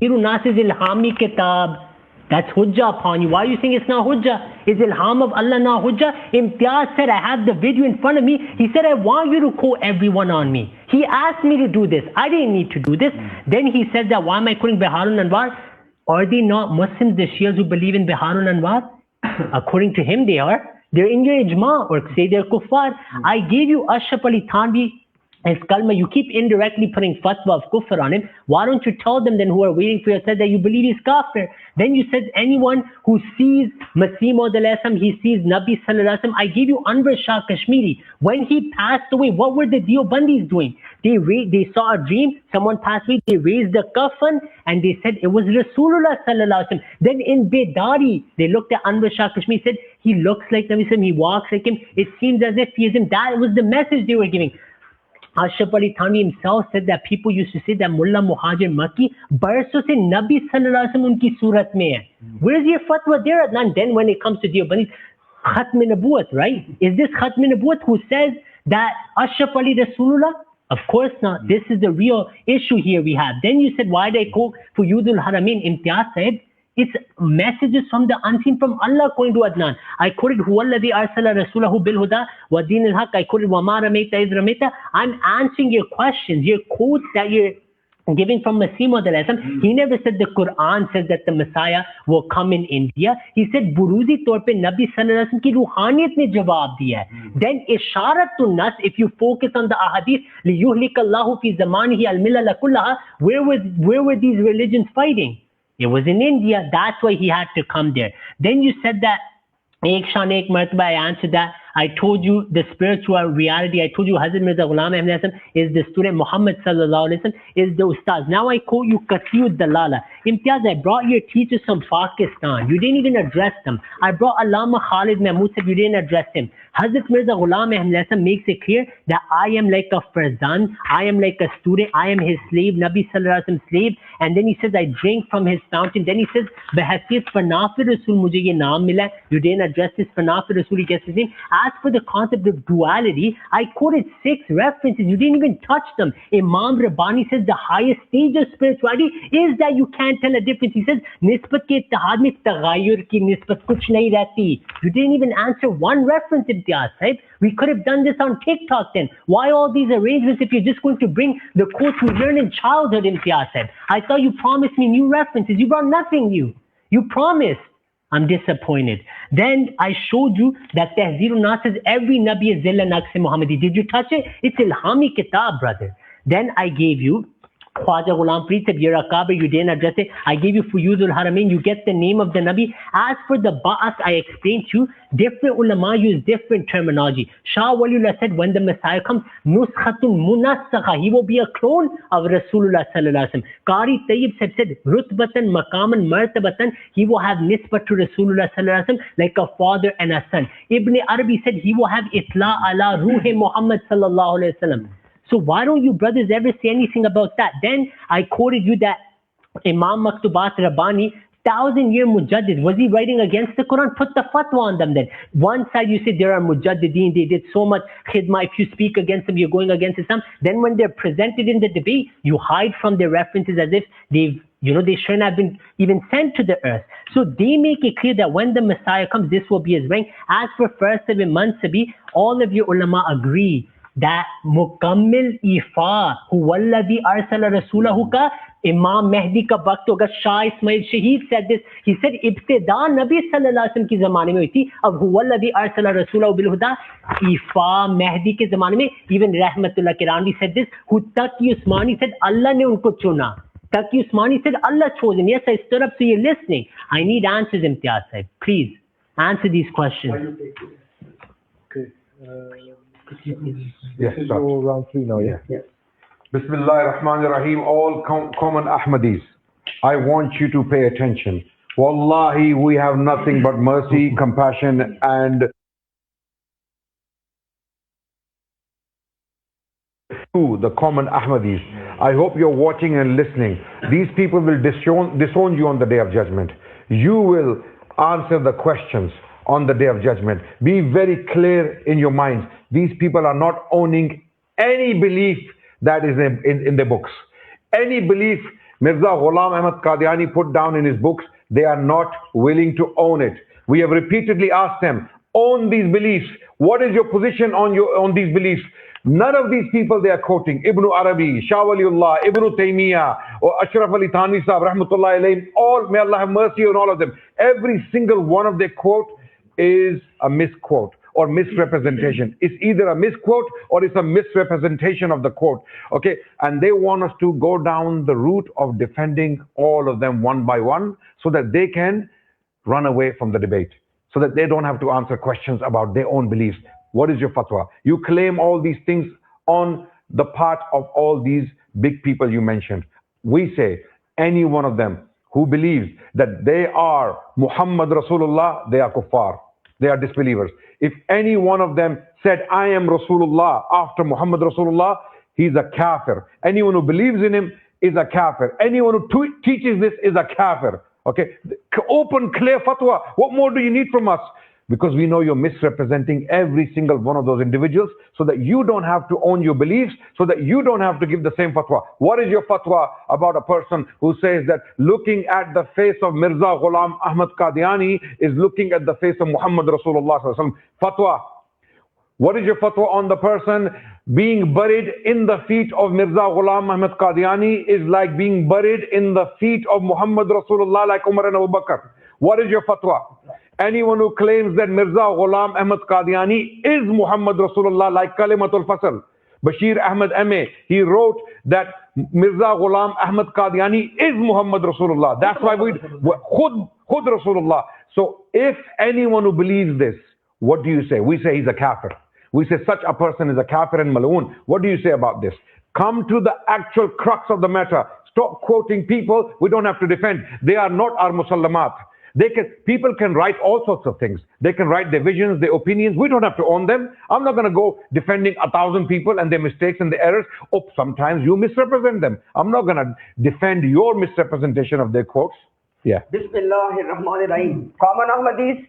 Nas's ilhami kitab, that's hujjah upon you. Why are you saying it's not hujjah? Is ilham of Allah not hujjah? Imtiaz said, I have the video in front of me. He said, I want you to quote everyone on me. He asked me to do this. I didn't need to do this. Then he said that, why am I quoting Biharul Anwar? Are they not Muslims, the Shias who believe in Biharul Anwar? According to him, they are. They're in your ijma, or say they're kuffar. I gave you Ashraf Ali Thanvi. His kalma, you keep indirectly putting fatwa of kufr on him. Why don't you tell them then who are waiting for you, said that you believe he's kafir? Then you said anyone who sees Masih Maud al-Islam, he sees Nabi sallallahu alaihi wasallam. I gave you Anwar Shah Kashmiri. When he passed away, what were the Deobandis doing? They saw a dream, someone passed away, they raised the kafan and they said it was Rasulullah sallallahu alaihi wasallam. Then in Bedari, they looked at Anwar Shah Kashmir, said he looks like Nabi Sallam, he walks like him, it seems as if he is him. That was the message they were giving. Ashraf Ali Thanvi himself said that people used to say that Mullah Muhajir Makki barso se Nabi sallallahu alaihi wasallam unki surat mein hai. Where is your fatwa there, Adnan? Then when it comes to Deobandi, Khatm Nabuwat, right? Is this Khatm Nabuwat who says that Ashraf Ali Rasulullah? Of course not. This is the real issue here we have. Then you said, why did I quote Fuyudul Haramain? Imtiaz said, it's messages from the unseen from Allah according to Adnan. I quoted Huwallazi arsala rasulahu bil huda wa dinil haq. I quoted wa ma ramaita iz ramaita. I'm answering your questions, your quotes that you're giving from Masih Maud alayhi salam. He never said the Quran says that the Messiah will come in India. He said buruzi taur pe Nabi sallallahu alaihi wasallam ki ruhaniyat ne jawab diya hai. Then isharatun nas, if you focus on the ahadith li yuhlika Allahu fi zamanihi al milal kullaha, where were these religions fighting? It was in India. That's why he had to come there. Then you said that Ek Shan Ek Martaba. I answered that. I told you the spiritual reality. I told you Hazrat Mirza Ghulam Ahmad Hasan is the student. Muhammad sallallahu alaihi wasallam is the ustaz. Now I quote you Qatiyud Dalala. Imtiaz, I brought your teachers from Pakistan. You didn't even address them. I brought Allama Khalid Mahmood said you didn't address him. Hazrat Mirza Ghulam Ahmad Hasan makes it clear that I am like a farzand. I am like a student. I am his slave. Nabi sallallahu alaihi wasallam slave. And then he says I drink from his fountain. Then he says Bahasiyat Fanafir Rasul mujhe ye naam mila. You didn't address this Fanafir Rasul. He gets his name. As for the concept of duality, I quoted 6 references. You didn't even touch them. Imam Rabbani says the highest stage of spirituality is that you can't tell a difference. He says nisbat ke ittihad mein tagayyur ki nisbat kuch nahi rehti. You didn't even answer one reference, Imtiaz sahib. We could have done this on TikTok then. Why all these arrangements if you're just going to bring the quotes we learned in childhood, Imtiaz sahib? I thought you promised me new references. You brought nothing new. You promised. I'm disappointed. Then I showed you that Tahzirun Nas says every Nabi is Zilla Naqs Muhammadi. Did you touch it? It's Ilhami Kitab, brother. Then I gave you Khwaja Ghulam Farid said, you're a Kaaba, you didn't address it. I gave you Fuyuzul Haramain, you get the name of the Nabi. As for the Ba'ath, I explained to you, different ulama use different terminology. Shah Waliullah said, when the Messiah comes, Nuskhatun Munassakha, he will be a clone of Rasulullah sallallahu alaihi wasallam. Qari Tayyib said, Rutbatan, Maqaman, Martabatan, he will have nisbat to Rasulullah sallallahu alaihi wasallam like a father and a son. Ibn Arabi said, he will have Itla ala Ruhi Muhammad sallallahu alaihi wasallam. So why don't you brothers ever say anything about that? Then I quoted you that Imam Maktubat Rabbani, 1,000-year Mujaddid, was he writing against the Quran? Put the fatwa on them then. One side you said there are Mujaddideen, they did so much khidmah, if you speak against them, you're going against Islam. Then when they're presented in the debate, you hide from their references as if they shouldn't have been even sent to the earth. So they make it clear that when the Messiah comes, this will be his rank. As for first of Mansabi, all of your ulama agree that Mukammil Ifa, Huwallazi arsala rasulahu ka Imam Mehdi ka waqt hoga. Shah Ismail Shaheed said this. He said, Ibtida Nabi sallallahu alaihi wasallam ki zamane mein huyi thi, ab Huwallazi arsala rasulahu bil huda, Ifa Mehdi ke zamane mein, even Rahmatullah Kirani said this, Taqi Usmani said, Allah ne unko chuna. Taqi Usmani said, Allah chose him. Yes, I stood up, so you're listening. I need answers, Imtiaz sahib. Please, answer these questions. Okay. Yes, go round 3 now, yeah. Bismillah ar-Rahman ar-Rahim. All common Ahmadis, I want you to pay attention. Wallahi, we have nothing but mercy, compassion, and to the common Ahmadis. I hope you're watching and listening. These people will disown you on the Day of Judgment. You will answer the questions on the Day of Judgment. Be very clear in your minds. These people are not owning any belief that is in the books. Any belief Mirza Ghulam Ahmad Qadiani put down in his books, they are not willing to own it. We have repeatedly asked them, own these beliefs. What is your position on these beliefs? None of these people they are quoting. Ibn Arabi, Shah Waliullah, Ibn Taymiyyah, or Ashraf Ali Thanvi Sahib, Rahmatullah alayhim, all, may Allah have mercy on all of them. Every single one of their quote is a misquote or misrepresentation. It's either a misquote or it's a misrepresentation of the quote. Okay, and they want us to go down the route of defending all of them one by one so that they can run away from the debate, so that they don't have to answer questions about their own beliefs. What is your fatwa? You claim all these things on the part of all these big people you mentioned. We say any one of them who believes that they are Muhammad Rasulullah, they are kuffar. They are disbelievers. If any one of them said, I am Rasulullah after Muhammad Rasulullah, he's a kafir. Anyone who believes in him is a kafir. Anyone who teaches this is a kafir. Okay? Open, clear fatwa. What more do you need from us? Because we know you're misrepresenting every single one of those individuals so that you don't have to own your beliefs, so that you don't have to give the same fatwa. What is your fatwa about a person who says that looking at the face of Mirza Ghulam Ahmad Qadiani is looking at the face of Muhammad Rasulullah sallallahu alaihi wasallam? Fatwa. What is your fatwa on the person being buried in the feet of Mirza Ghulam Ahmad Qadiani is like being buried in the feet of Muhammad Rasulullah like Umar and Abu Bakr? What is your fatwa? Anyone who claims that Mirza Ghulam Ahmad Qadiani is Muhammad Rasulullah like Kalimatul Fasl. Bashir Ahmad M.A., he wrote that Mirza Ghulam Ahmad Qadiani is Muhammad Rasulullah. That's why we Khud Rasulullah. So if anyone who believes this, what do you say? We say he's a kafir. We say such a person is a kafir and mal'oon. What do you say about this? Come to the actual crux of the matter. Stop quoting people we don't have to defend. They are not our musallamat. People can write all sorts of things. They can write their visions, their opinions. We don't have to own them. I'm not going to go defending 1,000 people and their mistakes and their errors. Oh, sometimes you misrepresent them. I'm not going to defend your misrepresentation of their quotes. Yeah. Bismillahirrahmanirrahim. Common Ahmadis,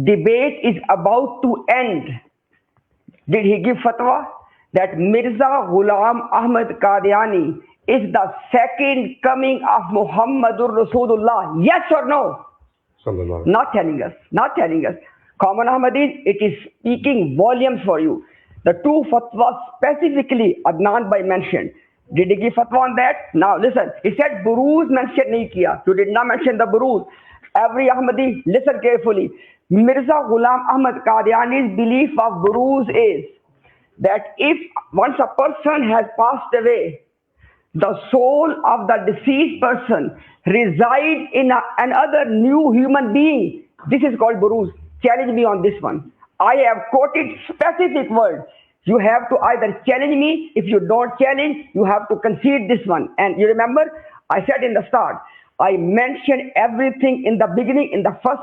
debate is about to end. Did he give fatwa that Mirza Ghulam Ahmad Qadiani is the second coming of Muhammadur Rasulullah? Yes or no? Not telling us. Not telling us. Common Ahmadis, it is speaking volumes for you. The two fatwas specifically Adnan Bhai mentioned. Did he give fatwa on that? Now listen. He said Buruz mentioned nahi kiya. You did not mention the Buruz. Every Ahmadi, listen carefully. Mirza Ghulam Ahmad Qadiani's belief of Buruz is that if once a person has passed away, the soul of the deceased person resides in another new human being. This is called Buruz. Challenge me on this one. I have quoted specific words. You have to either challenge me. If you don't challenge, you have to concede this one. And you remember, I said in the start, I mentioned everything in the beginning, in the first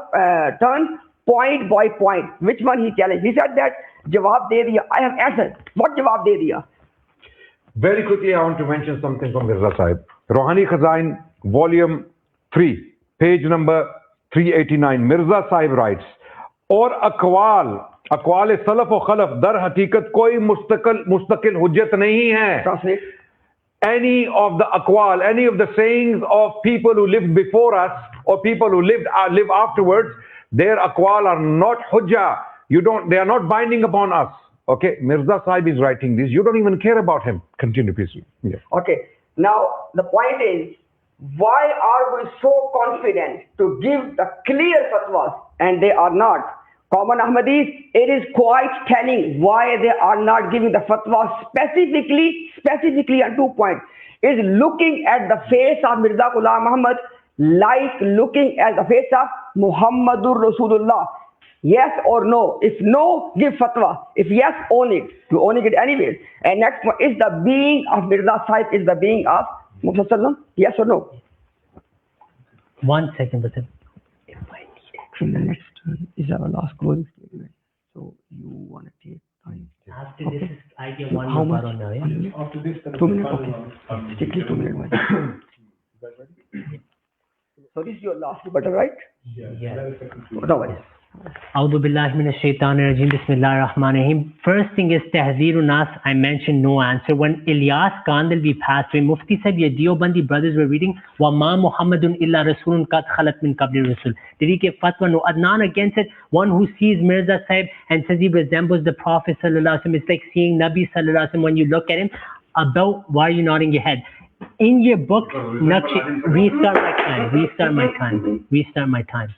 turn, point by point. Which one he challenged? He said that, Jawab de diya. I have answered. What Jawab de diya? Very quickly, I want to mention something from Mirza Sahib. Rohani Khazain, volume 3, page number 389. Mirza Sahib writes, और अक़वाल self और खलफ़ दर हकीकत कोई मुस्तकिल हुज्जत नहीं है. Any of the aqwal, any of the sayings of people who lived before us or people who live afterwards, their aqwal are not hujjah. They are not binding upon us. Okay, Mirza Sahib is writing this. You don't even care about him. Continue, please. Yeah. Okay, now the point is, why are we so confident to give the clear fatwas and they are not? Common Ahmadis, it is quite telling why they are not giving the fatwa specifically on 2 points. Is looking at the face of Mirza Ghulam Ahmad like looking at the face of Muhammadur Rasulullah. Yes or no? If no, give fatwa. If yes, own it. You owning it anyway. And next one, is the being of Mirza Sahib is the being of Muhammad? Yes or no? 1 second, but if I need the next is our last closing statement. So you want to take time. After this, I get one more on now, yeah? After this, 2 minutes, okay. Strictly 2 minutes. So this is your last rebuttal, right? Yeah. No worries. A'udhu billahi minash shaitanir rajim. Bismillahir rahmanir rahim. First thing is tahzeerun nas. I mentioned no answer. When Ilyas Kandalvi passed away, Mufti said, your Deobandi brothers were reading, wa ma Muhammadun illa rasulun qad khalat min qabli rasul. Did he give fatwa? No. Adnan again said, one who sees Mirza Sahib and says he resembles the Prophet sallallahu alaihi wasallam, it's like seeing Nabi sallallahu alaihi wasallam when you look at him. About why are you nodding your head? In your book, restart my time.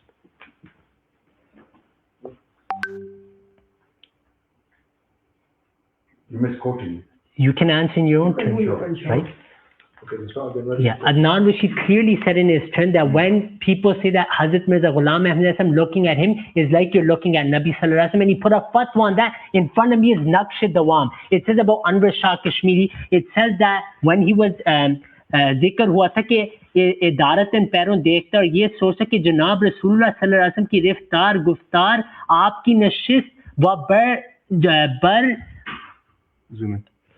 You misquoting. You can answer in your own terms, right? Yeah, Adnan Rashid clearly said in his trend that when people say that Hazrat Mirza Ghulam Ahmad looking at him is like you're looking at Nabi Sallallahu Alaihi Wasallam, and he put a fatwa on that. In front of me is Naqsh-e-Dawam. It says about Anwar Shah Kashmiri, it says that when he was zikr hua tha ki idaratan पैरों देखता और ये सोचता कि जनाब रसूलुल्लाह सल्लल्लाहु अलैहि वसल्लम की रफ्तार गुफ्तार आपकी नशिस्त व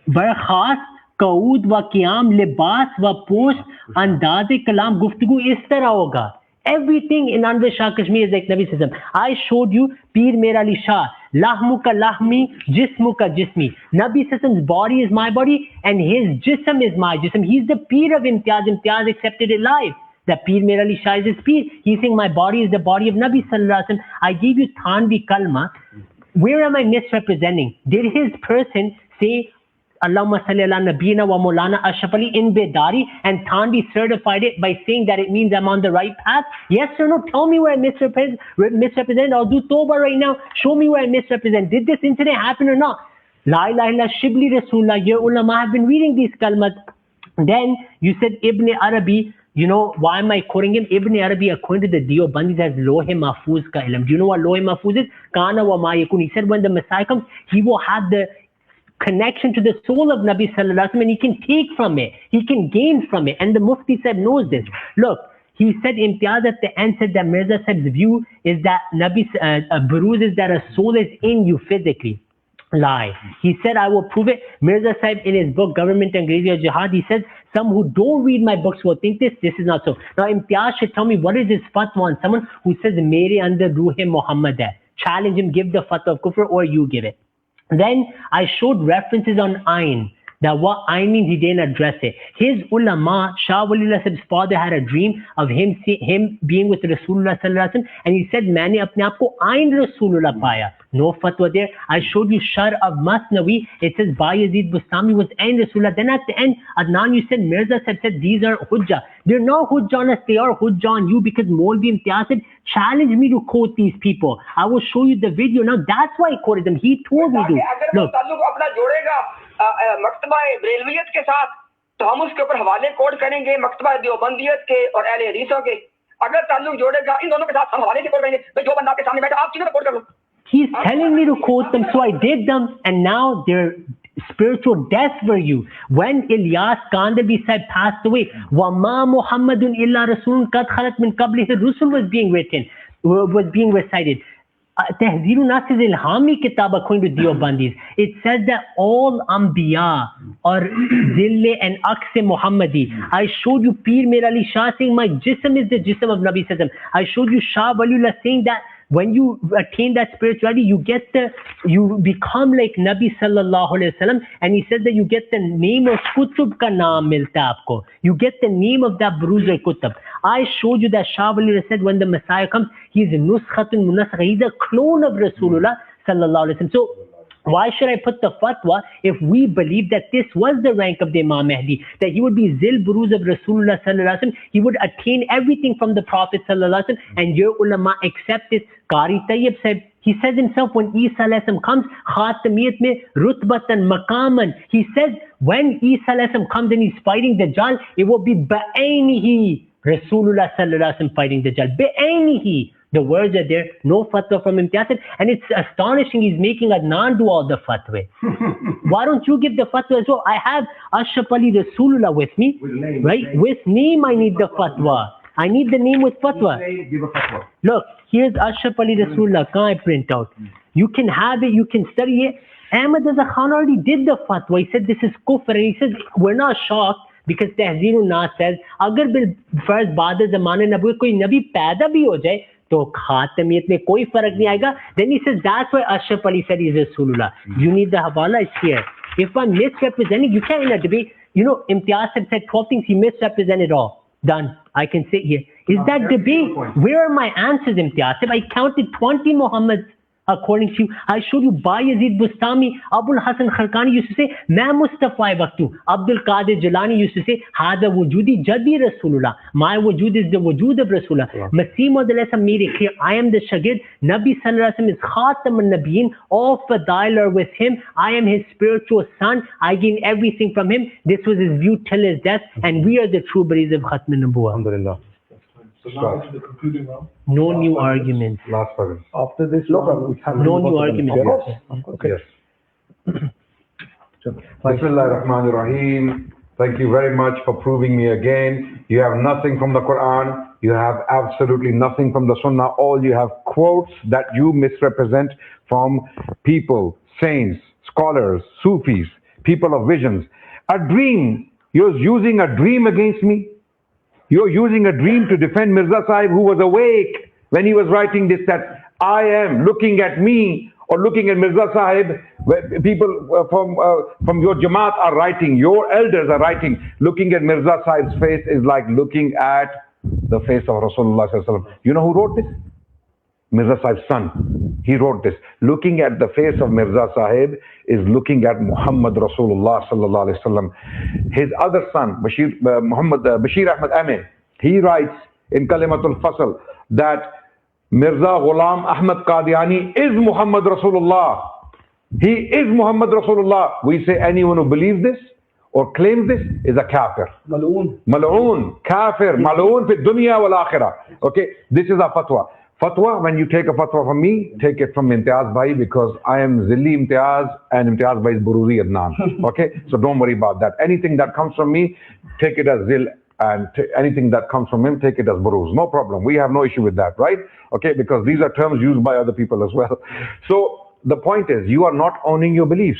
बरखास्त कऊद व क़याम लिबास व पोस्ट अंदाज़े कलाम गुफ्तगू इस तरह होगा. Everything in Anwar Shah Kashmir is like Nabi Sallallahu Alaihi Wasallam. I showed you Peer Mera Ali Shah, lahmu ka lahmi, jismu ka jismi. Nabi Sallallahu Alaihi Wasallam's body is my body and his jism is my jism. He's the Peer of Imtiaz. Imtiaz accepted it live. That Peer Mera Ali Shah is his Peer. He's saying my body is the body of Nabi Sallallahu Alaihi Wasallam. I gave you Thanvi Kalma. Where am I misrepresenting? Did his person say Allahumma salli ala nabiyina wa maulana Ashraf Ali in Bedari, and Thanvi certified it by saying that it means I'm on the right path? Yes or no? Tell me where I misrepresent. I'll do tawbah right now. Show me where I misrepresent. Did this incident happen or not? La ilaha illa Shibli Rasulullah. Your ulama have been reading these kalmat. Then you said Ibn Arabi. You know, why am I quoting him? Ibn Arabi, according to the Deobandis, has Lohe Mahfuz ka ilm. Do you know what Lohe Mahfuz is? Kana wa ma yakun. He said when the Messiah comes, he will have the connection to the soul of Nabi Sallallahu Alaihi Wasallam, and he can take from it, he can gain from it, and the Mufti Sahib knows this. Look, he said Imtiaz at the end said that Mirza Sahib's view is that Nabi's Buruz is that a soul is in you physically. Lie. He said I will prove it. Mirza Sahib in his book Government Angrezi or Jihad, he says some who don't read my books will think this is not so. Now Imtiaz should tell me what is his fatwa on someone who says Mere under Ruhe Muhammad hai. Challenge him, give the fatwa of kufr, or you give it. Then I showed references on Ayn, that what Ayn means, he didn't address it. His ulama, Shah Waliullah Sahib's father had a dream of him being with Rasulullah Sallallahu Alaihi Wasallam, and he said, Maine apne aap ko Ayn Rasulullah paya. No fatwa there. I showed you Shar of Masnawi. It says Bayezid Bustami was Ayn Rasulullah. Then at the end, Adnan, you said Mirza said these are hujjah. They're not hujjah on us, they are hujjah on you, because Maulvi Imtiaz said, challenge me to quote these people. I will show you the video. Now that's why I quoted them. He told me to. Look. मकतबा बरेलवियत के साथ तो हम उसके ऊपर हवाले code करेंगे मकतबा देवबंदियत के और अहले हदीसों के. अगर ताल्लुक जोड़ेगा इन दोनों के साथ हम हवाले से कोड करेंगे. भाई जो बंदा आपके सामने बैठा आप चीजों पे कोड कर लो. He's telling me to quote them, so I did them, and now they're spiritual death for you. When Ilyas Kandabi Sahib passed away, وَمَا مُحَمَّدٌ إِلَّا رَسُولٌ قَدْ خَلَتْ مِنْ قَبْلِهِ الرُّسُلُ was being recited. Tahzirun Nas is Ilhami Kitab according to Deobandis. It says that all Anbiya or Zille and Aqse Muhammadi. I showed you Peer Mir Ali Shah saying my jism is the jism of Nabi Sallallahu Alaihi Wasallam. I showed you Shah Waliullah saying that when you attain that spirituality, you become like Nabi Sallallahu Alaihi Wasallam, and he said that you get the name of Kutub ka naam milta aapko. You get the name of that Buruz al-Kutub. I showed you that Shah Waliullah said when the Messiah comes, he is Nuskhatun Munasakha. He's a clone of Rasulullah Sallallahu Alaihi Wasallam. So why should I put the fatwa if we believe that this was the rank of the Imam Mahdi, that he would be Zil Buruz of Rasulullah Sallallahu Alaihi Wasallam, he would attain everything from the Prophet Sallallahu Alaihi Wasallam, and your ulama accept it. Qari Tayyib said, he says himself when Isa Alayhi Salam comes, Khatamiyat mein rutbatan maqaman, he says when Isa Alayhi Salam comes and he's fighting Dajjal, it will be ba'ainihi Rasulullah Sallallahu Alaihi Wasallam fighting Dajjal. Ba'ainihi. The words are there, no fatwa from Imtiaz, and it's astonishing he's making Adnan do all the fatwa. Why don't you give the fatwa as well? I have Ashraf Ali Rasulullah with me, right? With name I need the fatwa. I need the name with fatwa. Give a fatwa. Look, here's Ashraf Ali Rasulullah. Can I print out? You can have it, you can study it. Ahmad Raza Khan already did the fatwa. He said this is kufr, and he says we're not shocked because Tahzirun Nas says agar bil farz baad zamane nabi koi nabi paida bhi ho jaye तो खातमियत में कोई फर्क नहीं आएगा. Then he says that's why Ashraf Ali said he's Rasulullah. You need the hawala, it's here. If I'm misrepresenting, you can't in a debate. You know, Imtiaz said 12 things, he misrepresented all. Done. I can sit here. Is that debate? Where are my answers, Imtiaz? I counted 20 Muhammads according to you. I showed you Bayezid Bustami, Abul Hasan Kharkani used to say, "Ma Mustafa waqtu." Abdul Qadir Jilani used to say, "Hada wujudi jadi Rasulullah." My wujud is the wujud of Rasulullah. Masih Maud alayhi salam made it clear, I am the Shagid. Nabi sallallahu alaihi wasallam is Khatam al-Nabiyyin. All fadail are with him. I am his spiritual son. I gain everything from him. This was his view till his death, and we are the true believers of Khatm al-Nubuwwah. Alhamdulillah. So now into the concluding round. No new arguments. Last one. After this, no problem. No new arguments. Okay. Yes. Bismillah ar-Rahman ar-Rahim. Thank you very much for proving me again. You have nothing from the Quran. You have absolutely nothing from the Sunnah. All you have quotes that you misrepresent from people, saints, scholars, Sufis, people of visions. A dream. You're using a dream against me. You're using a dream to defend Mirza Sahib, who was awake when he was writing this, that I am looking at me or looking at Mirza Sahib. People from your Jamaat are writing, your elders are writing, looking at Mirza Sahib's face is like looking at the face of Rasulullah sallallahu alaihi wasallam. You know who wrote this? Mirza Sahib's son. He wrote this. Looking at the face of Mirza Sahib is looking at Muhammad Rasulullah sallallahu alaihi wasallam. His other son, Bashir Ahmad Amin, he writes in Kalimatul Fasl that Mirza Ghulam Ahmad Qadiani is Muhammad Rasulullah. He is Muhammad Rasulullah. We say anyone who believes this or claims this is a kafir. Mal'oon, kafir, mal'oon fi dunya wal akhirah. Okay, this is our fatwa. Fatwa, when you take a fatwa from me, take it from Imtiaz Bhai, because I am Zilli Imtiaz and Imtiaz Bhai is Buruzi Adnan. Okay, so don't worry about that. Anything that comes from me, take it as Zil, and anything that comes from him, take it as Buruz. No problem. We have no issue with that, right? Okay, because these are terms used by other people as well. So the point is, you are not owning your beliefs.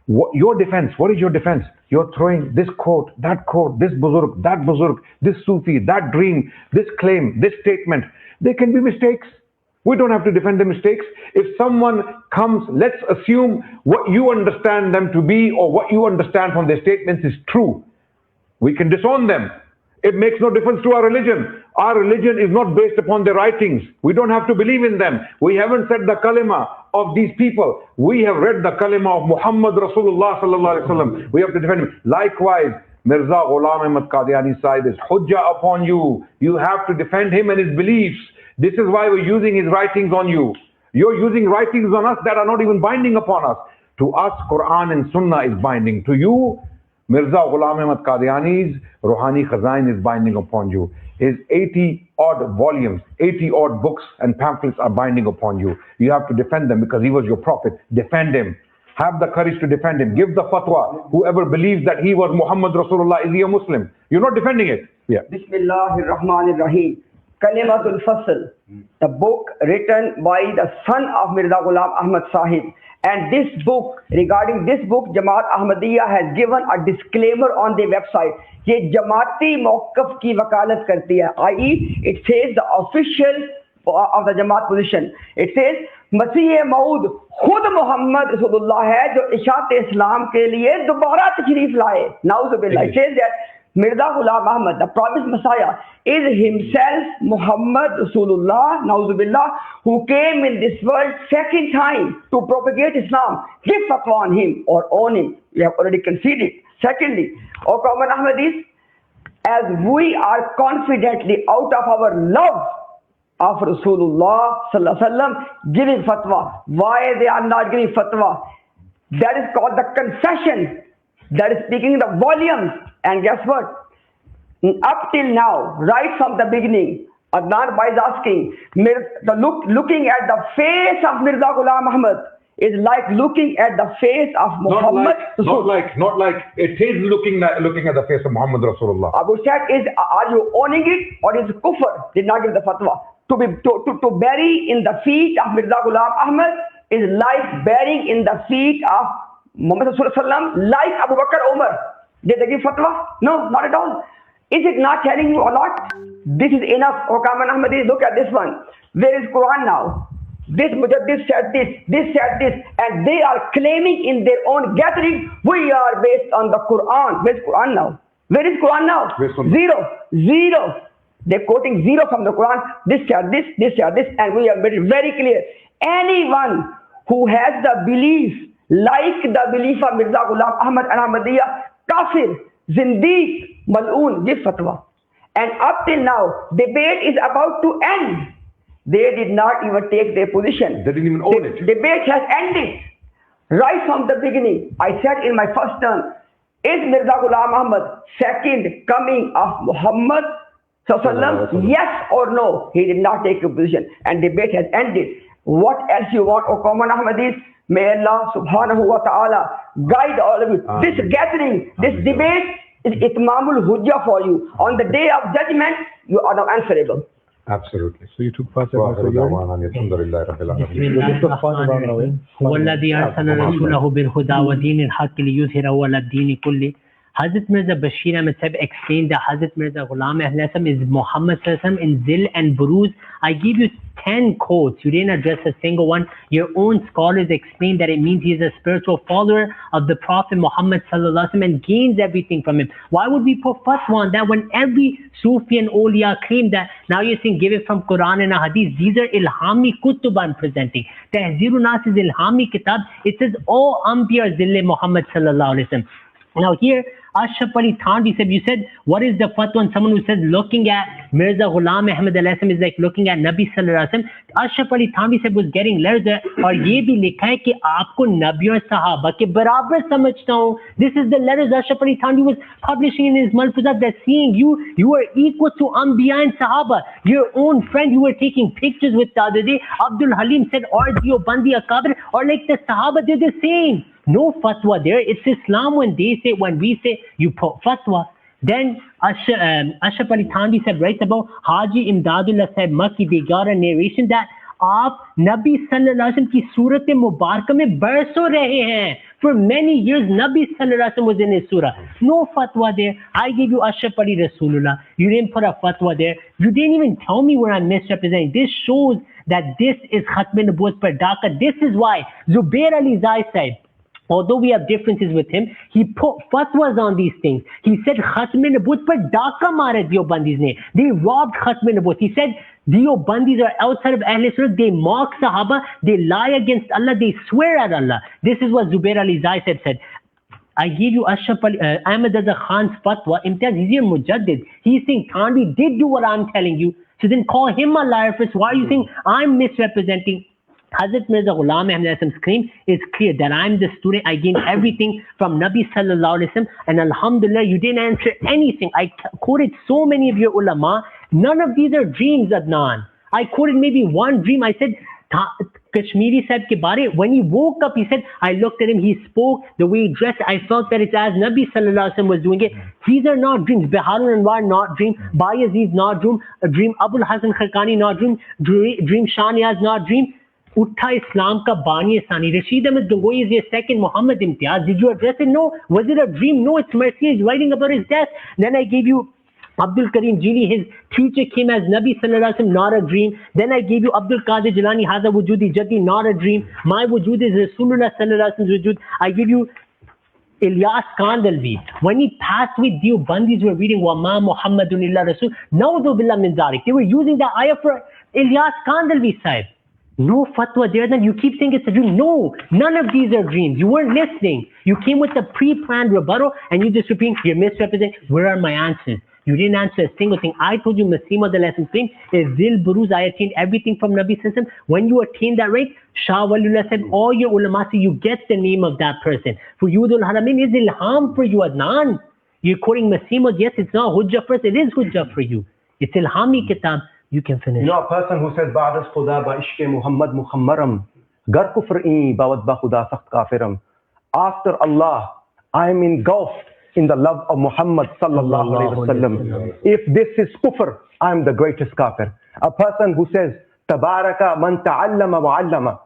Your defense, what is your defense? You're throwing this quote, this buzurg, this Sufi, that dream, this claim, this statement. There can be mistakes. We don't have to defend the mistakes. If someone comes, let's assume what you understand them to be or what you understand from their statements is true. We can disown them. It makes no difference to our religion. Our religion is not based upon their writings. We don't have to believe in them. We haven't said the kalima of these people. We have read the kalima of Muhammad Rasulullah sallallahu alaihi wasallam. We have to defend him. Likewise, Mirza Ghulam Ahmad Qadiani side is hujjah upon you. You have to defend him and his beliefs. This is why we're using his writings on you. You're using writings on us that are not even binding upon us. To us, Quran and Sunnah is binding. To you, Mirza Ghulam Ahmad Qadiani's Ruhani Khazain is binding upon you. His 80-odd volumes, 80-odd books and pamphlets are binding upon you. You have to defend them because he was your prophet. Defend him. Have the courage to defend him. Give the fatwa. Whoever believes that he was Muhammad Rasulullah, is he a Muslim? You're not defending it. Yeah. Bismillahir Rahmanir Rahim. Kalimatul Fasl, the book written by the son of Mirza Ghulam Ahmad Sahib. And this book, regarding this book, Jamaat Ahmadiyya has given a disclaimer on their website. ये जमाती मौकफ की वकालत करती है, i.e. it says the official of the Jamaat position. It says मसीह मऊद खुद मोहम्मद रसूलुल्लाह है जो इशात इस्लाम के लिए दोबारा तशरीफ लाए. नाउज़ुबिल्लाह. It says that Mirza Ghulam Ahmad, the promised Messiah, is himself Muhammad Rasulullah, Nauzubillah, who came in this world second time to propagate Islam. Give fatwa on him or on him. We have already conceded. Secondly, O common Ahmadis, as we are confidently out of our love of Rasulullah Sallallahu Alaihi Wasallam giving fatwa, why they are not giving fatwa? That is called the confession. That is speaking the volumes. And guess what? Up till now, right from the beginning, Adnan Bhai is asking, looking at the face of Mirza Ghulam Ahmad is like looking at the face of Muhammad. Not like it is looking at the face of Muhammad Rasulullah. Abu Shaykh is, are you owning it or is it kufr? Did not give the fatwa. To bury in the feet of Mirza Ghulam Ahmad is like burying in the feet of Muhammad Rasulullah, like Abu Bakr Umar. Did they give fatwa? No, not at all. Is it not telling you a lot? This is enough. O Kaman Ahmadis, look at this one. Where is Quran now? This said this, and they are claiming in their own gathering, we are based on the Quran. Where's Quran now? Where is Quran now? Zero. They're quoting zero from the Quran. This said this, and we have made it very clear. anyone who has the belief like the belief of Mirza Ghulam Ahmad and Ahmadiyya, kafir, zindeeq, mal'oon, give fatwa. And up till now, debate is about to end. They did not even take their position. They didn't even own it. Debate has ended. Right from the beginning, I said in my first term, is Mirza Ghulam Ahmad second coming of Muhammad Sallallahu Alaihi Wasallam? Yes or no? He did not take a position. And debate has ended. What else you want, O common Ahmadis? May Allah subhanahu wa ta'ala guide all of you. This gathering, this debate is itmamul hujjah for you. On the day of judgment, you are now answerable. Absolutely. So you took Fatiha. هو الذي أرسل رسوله بالهدى ودين الحق ليظهره على الدين كله. Hazrat Mirza Bashir Ahmed Sahib explained that Hazrat Mirza Ghulam Ahmad is Muhammad in Zil and Buruz. I give you 10 quotes. You didn't address a single one. Your own scholars explained that it means he is a spiritual follower of the Prophet Muhammad and gains everything from him. Why would we put fatwa on that when every Sufi and awliya claim that? Now you're saying give it from Quran and Hadith. These are ilhami kutub I'm presenting. Tahzirun Nas is ilhami kitab. It says, oh Anbiya Zille Muhammad sallallahu alaihi wasallam. Now here, Ashraf Ali Thanvi said, you said, what is the fatwa on someone who says looking at Mirza Ghulam Ahmad is like looking at Nabi Sallallahu Alaihi Wasallam? Ashraf Ali Thanvi said was getting letters there, और ये भी लिखा है कि आपको नबी और सहाबा के बराबर समझता हूँ. This is the letters Ashraf Ali Thanvi was publishing in his Malfuzat, that seeing you are equal to Anbiya and Sahaba. Your own friend you were taking pictures with the other day, Abdul Halim said, or Diobandi Akabir, or like the Sahaba, they're the same. No fatwa there. It's Islam when we say you put fatwa. Then Ashraf Ali Thanvi said right about Haji Imdadullah Sahib Makki, they got a narration that आप नबी सल्लल्लाहु अलैहि वसल्लम की सूरत मुबारक में बरसों रहे हैं. For many years, Nabi sallallahu alaihi wasallam was in his surah. No fatwa there. I gave you Ashraf Ali Rasulullah. You didn't put a fatwa there. You didn't even tell me where I'm misrepresenting. This shows that this is Khatm Nubuwwat par Dhaka. This is why Zubair Ali Zai said, although we have differences with him, he put fatwas on these things. He said, Khatm Nubuwwat par Dhaka mara Diobandis ne. They robbed Khatm Nubuwwat. He said, Diobandis are outside of Ahl Sunnah. They mock Sahaba. They lie against Allah. They swear at Allah. This is what Zubair Ali Zai said. I give you Ashraf Ali, Ahmad Raza Khan's fatwa. Imtiaz, he's your mujaddid. He's saying Thanvi did do what I'm telling you. So then call him a liar first. Why are you saying I'm misrepresenting? Hazrat Mirza Ghulam Ahmad's claim is clear that I'm the student. I gained everything from Nabi Sallallahu Alaihi Wasallam, and Alhamdulillah, you didn't answer anything. I quoted so many of your ulama. None of these are dreams, Adnan. I quoted maybe one dream. I said, Kashmiri Sahib ke bare, when he woke up, he said, I looked at him, he spoke, the way he dressed, I felt that it's as Nabi Sallallahu Alaihi Wasallam was doing it. These are not dreams. Biharul Anwar, not dream. Bayazid, not dream. Abul Hasan Kharkani, not dream. Dream Shaniyaz, not dream. Utta Islam ka Bani Sani. Rashid Ahmed Gangohi is your second Muhammad Imtiaz. Did you address it? No. Was it a dream? No, it's mercy. He's writing about his death. Then I gave you Abdul Karim Jili, his teacher came as Nabi Sallallahu Alaihi Wasallam, not a dream. Then I gave you Abdul Qadir Jilani, Haza Wujudi Jaddi, not a dream. My Wujud is Rasulullah Sallallahu Alaihi Wasallam's Wujud. I give you Ilyas Kandalvi. When he passed away, Diobandis were reading Wama Muhammadun illa Rasul. Na'udhu billah min zalik. They were using the ayah for Ilyas Kandalvi Sahib. No fatwa there, then you keep saying it's a dream. No, none of these are dreams. You weren't listening. You came with a pre-planned rebuttal and you just repeat, you're misrepresenting. Where are my answers? You didn't answer a single thing. I told you Masima the lesson thing is Zil Buruz. I attained everything from Nabi Sallallahu Alaihi Wasallam. When you attain that rank, Shah Waliullah said, all your ulama say you get the name of that person. For Yudul Haramin is ilham for you, Adnan. You're quoting Masima. Yes, it's not hujjah first. It is hujjah for you. It's ilhami kitab. You can finish. You know, a person who says, Ba'das Khuda ba ishke Muhammad Mukhammaram, gar kufr'i bawad ba Khuda sakht kafiram. After Allah, I am engulfed in the love of Muhammad sallallahu alayhi wa sallam. If this is kufr, I am the greatest kafir. A person who says, Tabaraka man ta'allama wa 'allama,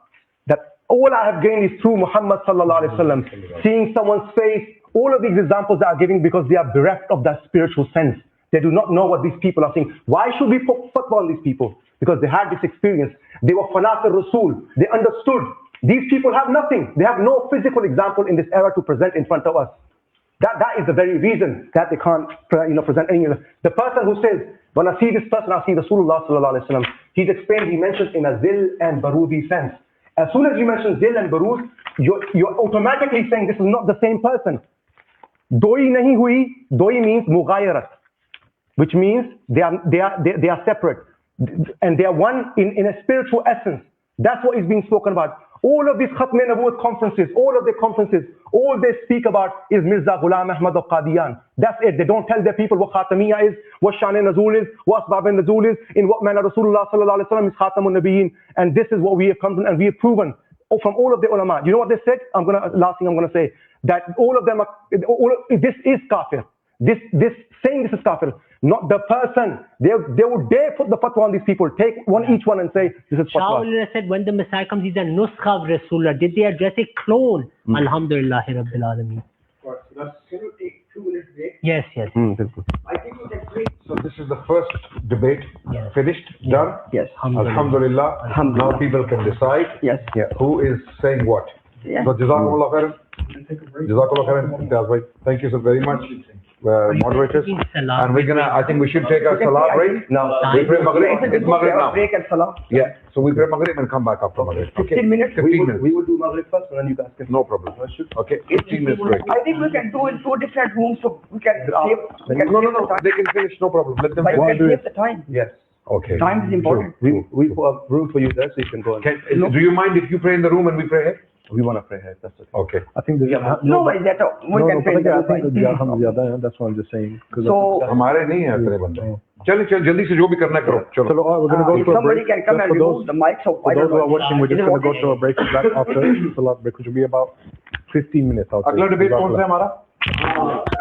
that all I have gained is through Muhammad sallallahu alayhi wa sallam. Seeing someone's face, all of these examples are giving because they are bereft of that spiritual sense. They do not know what these people are saying. Why should we put fatwa on these people? Because they had this experience. They were fanat al-Rasul. They understood. These people have nothing. They have no physical example in this era to present in front of us. That is the very reason that they can't present any. The person who says, when I see this person, I see Rasulullah sallallahu alaihi wasallam, he's explained, he mentions in a zil and barudi sense. As soon as you mention zil and barud, you're automatically saying this is not the same person. Doi nahi hui, doi means mughayarat, which means they are separate. And they are one in a spiritual essence. That's what is being spoken about. All of these Khatm Nabuwat conferences, all of their conferences, all they speak about is Mirza Ghulam Ahmad of Qadian. That's it. They don't tell their people what Khatamiyya is, what Shan Nazul is, what Asbab Nazul is, in what manner Rasulullah sallallahu alaihi wasallam is Khatamun Nabiyyin. And this is what we have come to, and we have proven from all of the ulama. You know what they said? Last thing I'm going to say, that all of them this is kafir. This saying this is kafir. Not the person. They would dare put the fatwa on these people. Take each one and say, this is fatwa. Shah said, when the Messiah comes, he's a nuskha of Rasulullah. Did they address a clone? Alhamdulillah Rabbil Alameen. Can you take 2 minutes break? Yes. I think we can break. So this is the first debate. Finished? Done? Yes. Alhamdulillah. Now people can decide who is saying what. So Jazakumullah khairan. Jazakumullah khairan. Thank you so very much. Moderators, and I think we should take a salah break. No, we pray Maghrib. It's Maghrib now. Break and salah. Yeah, so we pray Maghrib and come back after Maghrib. Okay. 15 minutes. 15 minutes. We will do Maghrib first, and then you guys can. No problem. Okay, 15 minutes break. I think we can do in 2 different rooms, so we can save. No. They can finish. No problem. Let them But we finish. can save the time. Yes. Okay. Time is important. We put a room for you there, so you can go on. Do you mind if you pray in the room and we pray here? We want to pray here. That's okay. Okay. I think there's No, but that we can pray. that's what I'm just saying. So हमारे नहीं है इतने बंदे. चल जल्दी से जो भी करना करो. चलो. we're going to go to a somebody break. can come and remove the mic. So For those who are watching, we're just going to go to a break back after Salat break, which will be about 15 minutes. अगला debate कौन सा है हमारा?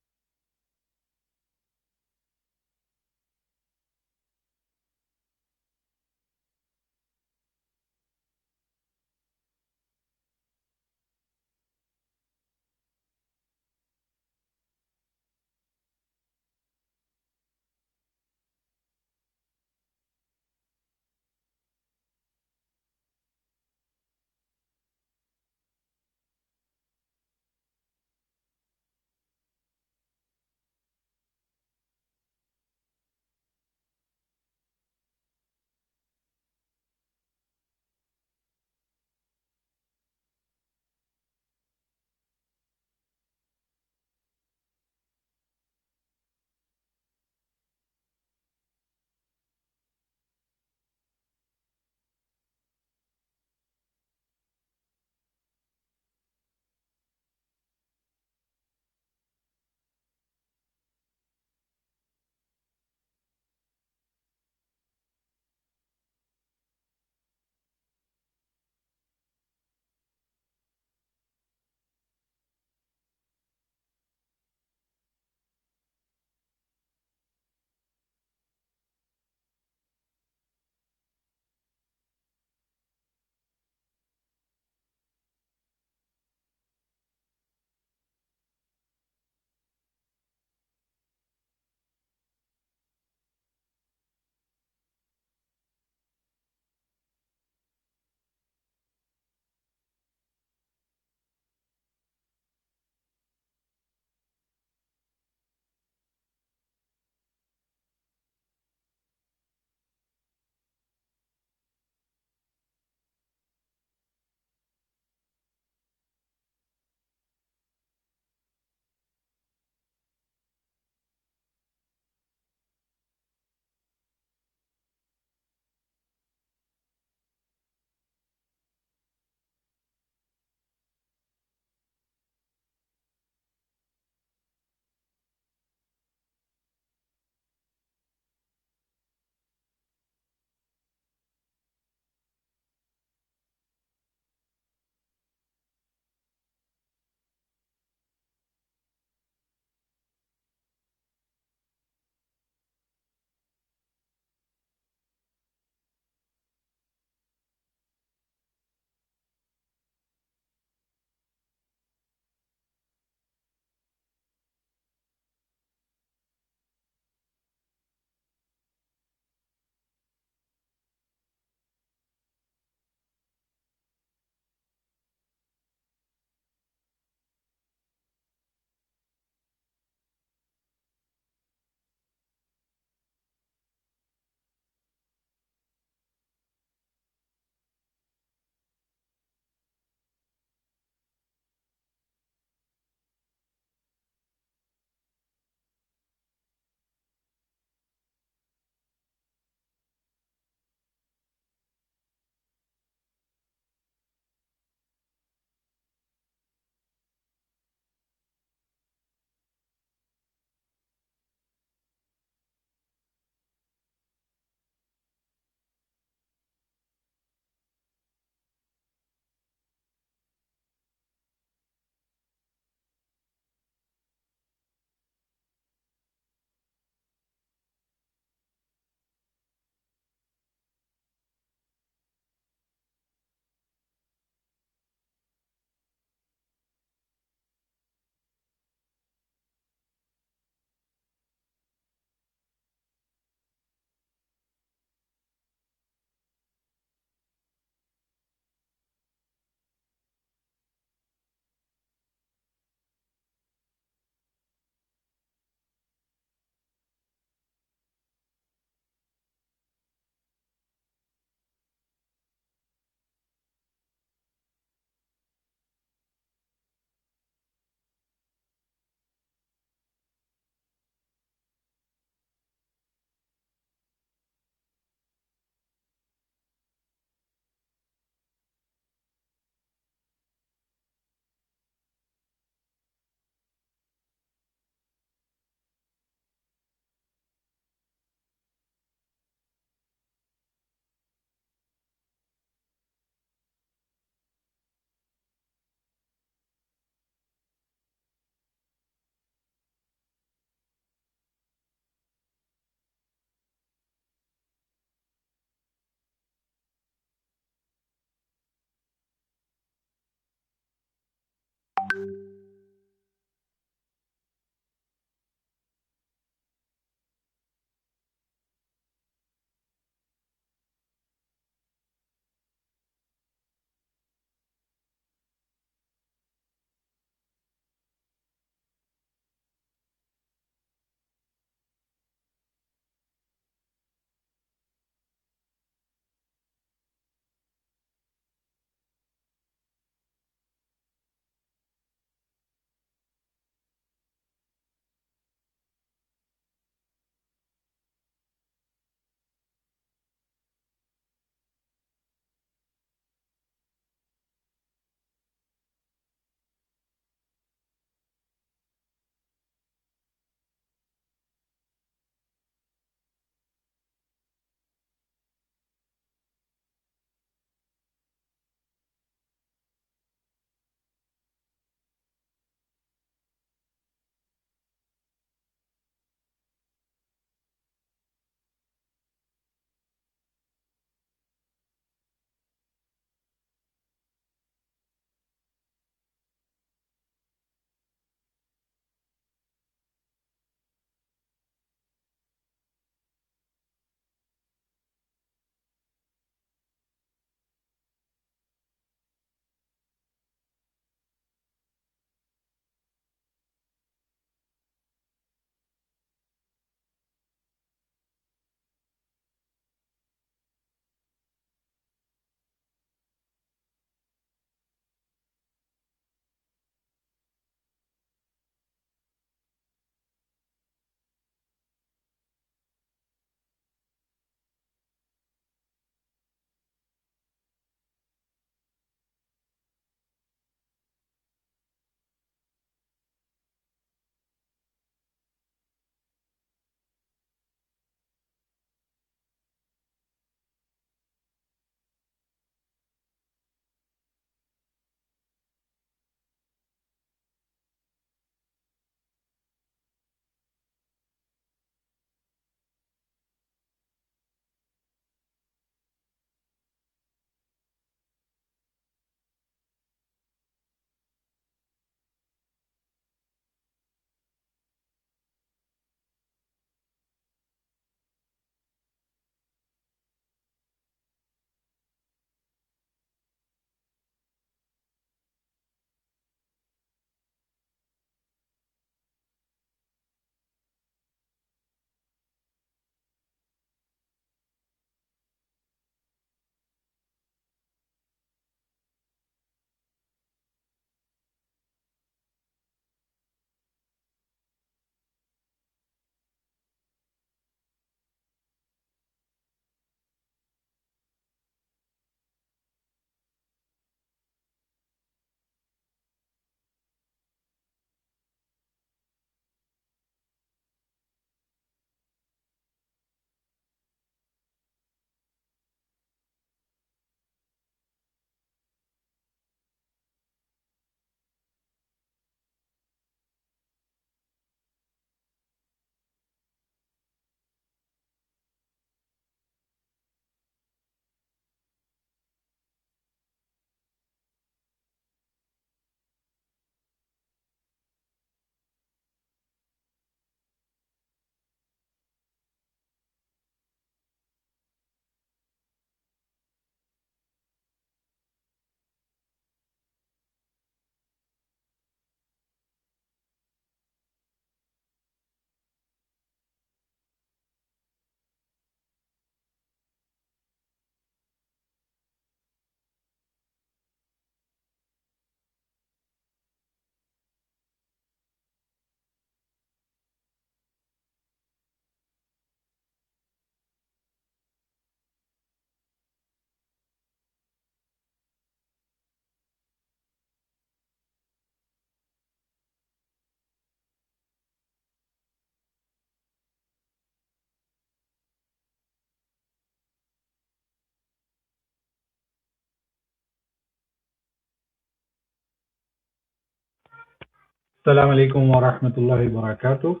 Assalamu alaikum wa rahmatullahi wa barakatuh.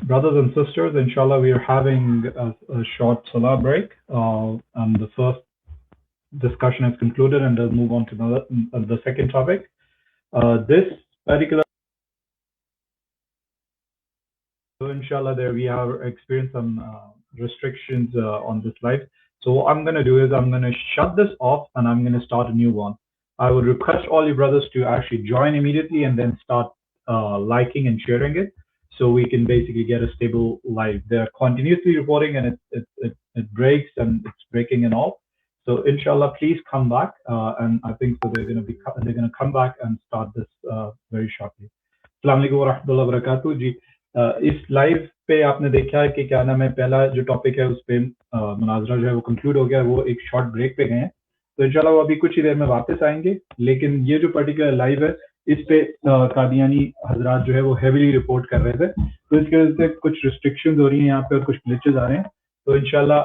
Brothers and sisters, inshallah we are having a short salah break, and the first discussion is concluded, and we'll move on to the second topic. This particular, so inshallah there we have experienced some restrictions on this live. So what I'm going to do is I'm going to shut this off and I'm going to start a new one. I would request all you brothers to actually join immediately and then start liking and sharing it, so we can basically get a stable live. They're continuously reporting and it breaks and it's breaking and all. So inshallah, please come back, and I think so they're going to come back and start this very shortly. Assalamu alaikum wa rahmatullahi wa barakatuh. G us live پہ آپ نے دیکھا ہے کہ کیا نام ہے، پہلا جو ٹاپک ہے اس پہ مناظرہ جو ہے وہ کنکلوڈ ہو گیا، وہ ایک شارٹ بریک پہ گئے ہیں، تو انشاءاللہ وہ ابھی کچھ ہی دیر میں واپس آئیں گے. لیکن یہ جو پرٹیکولر لائیو ہے اس پہ قادیانی حضرات جو ہے وہ ہیویلی رپورٹ کر رہے تھے، تو اس کی وجہ سے کچھ ریسٹرکشنز ہو رہی ہیں یہاں پہ اور کچھ گلچز آ رہے ہیں. تو انشاءاللہ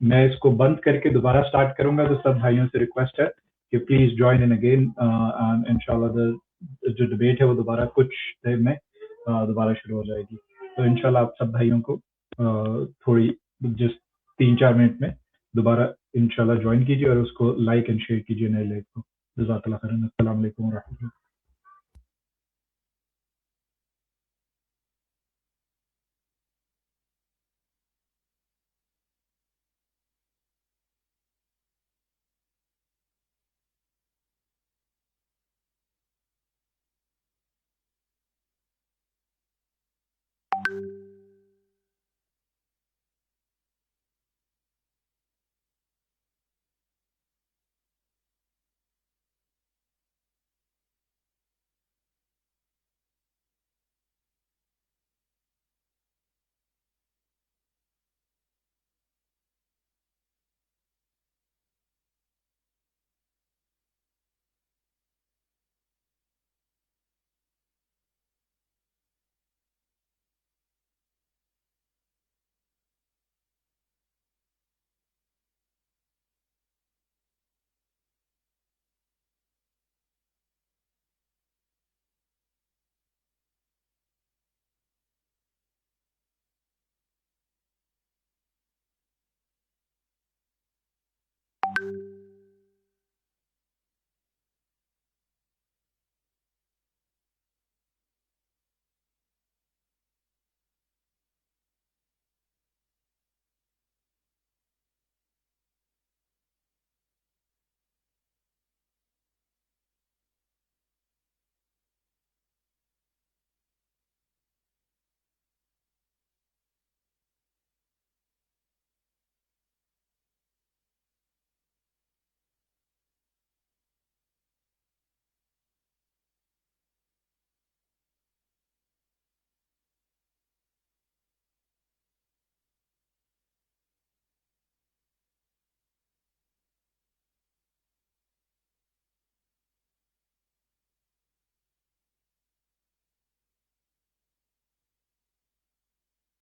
میں اس کو بند کر کے دوبارہ سٹارٹ کروں گا، تو سب بھائیوں سے ریکویسٹ ہے کہ please join in again, and انشاءاللہ جو ڈبیٹ ہے وہ دوبارہ کچھ دیر میں دوبارہ شروع ہو جائے گی. تو انشاءاللہ آپ سب بھائیوں کو تھوڑی جس 3-4 منٹ میں دوبارہ انشاءاللہ جوائن کیجیے اور اس کو لائک اینڈ شیئر کیجیے نئے لائف کو. جزاک اللہ خیرا. السلام علیکم و رحمۃ اللہ.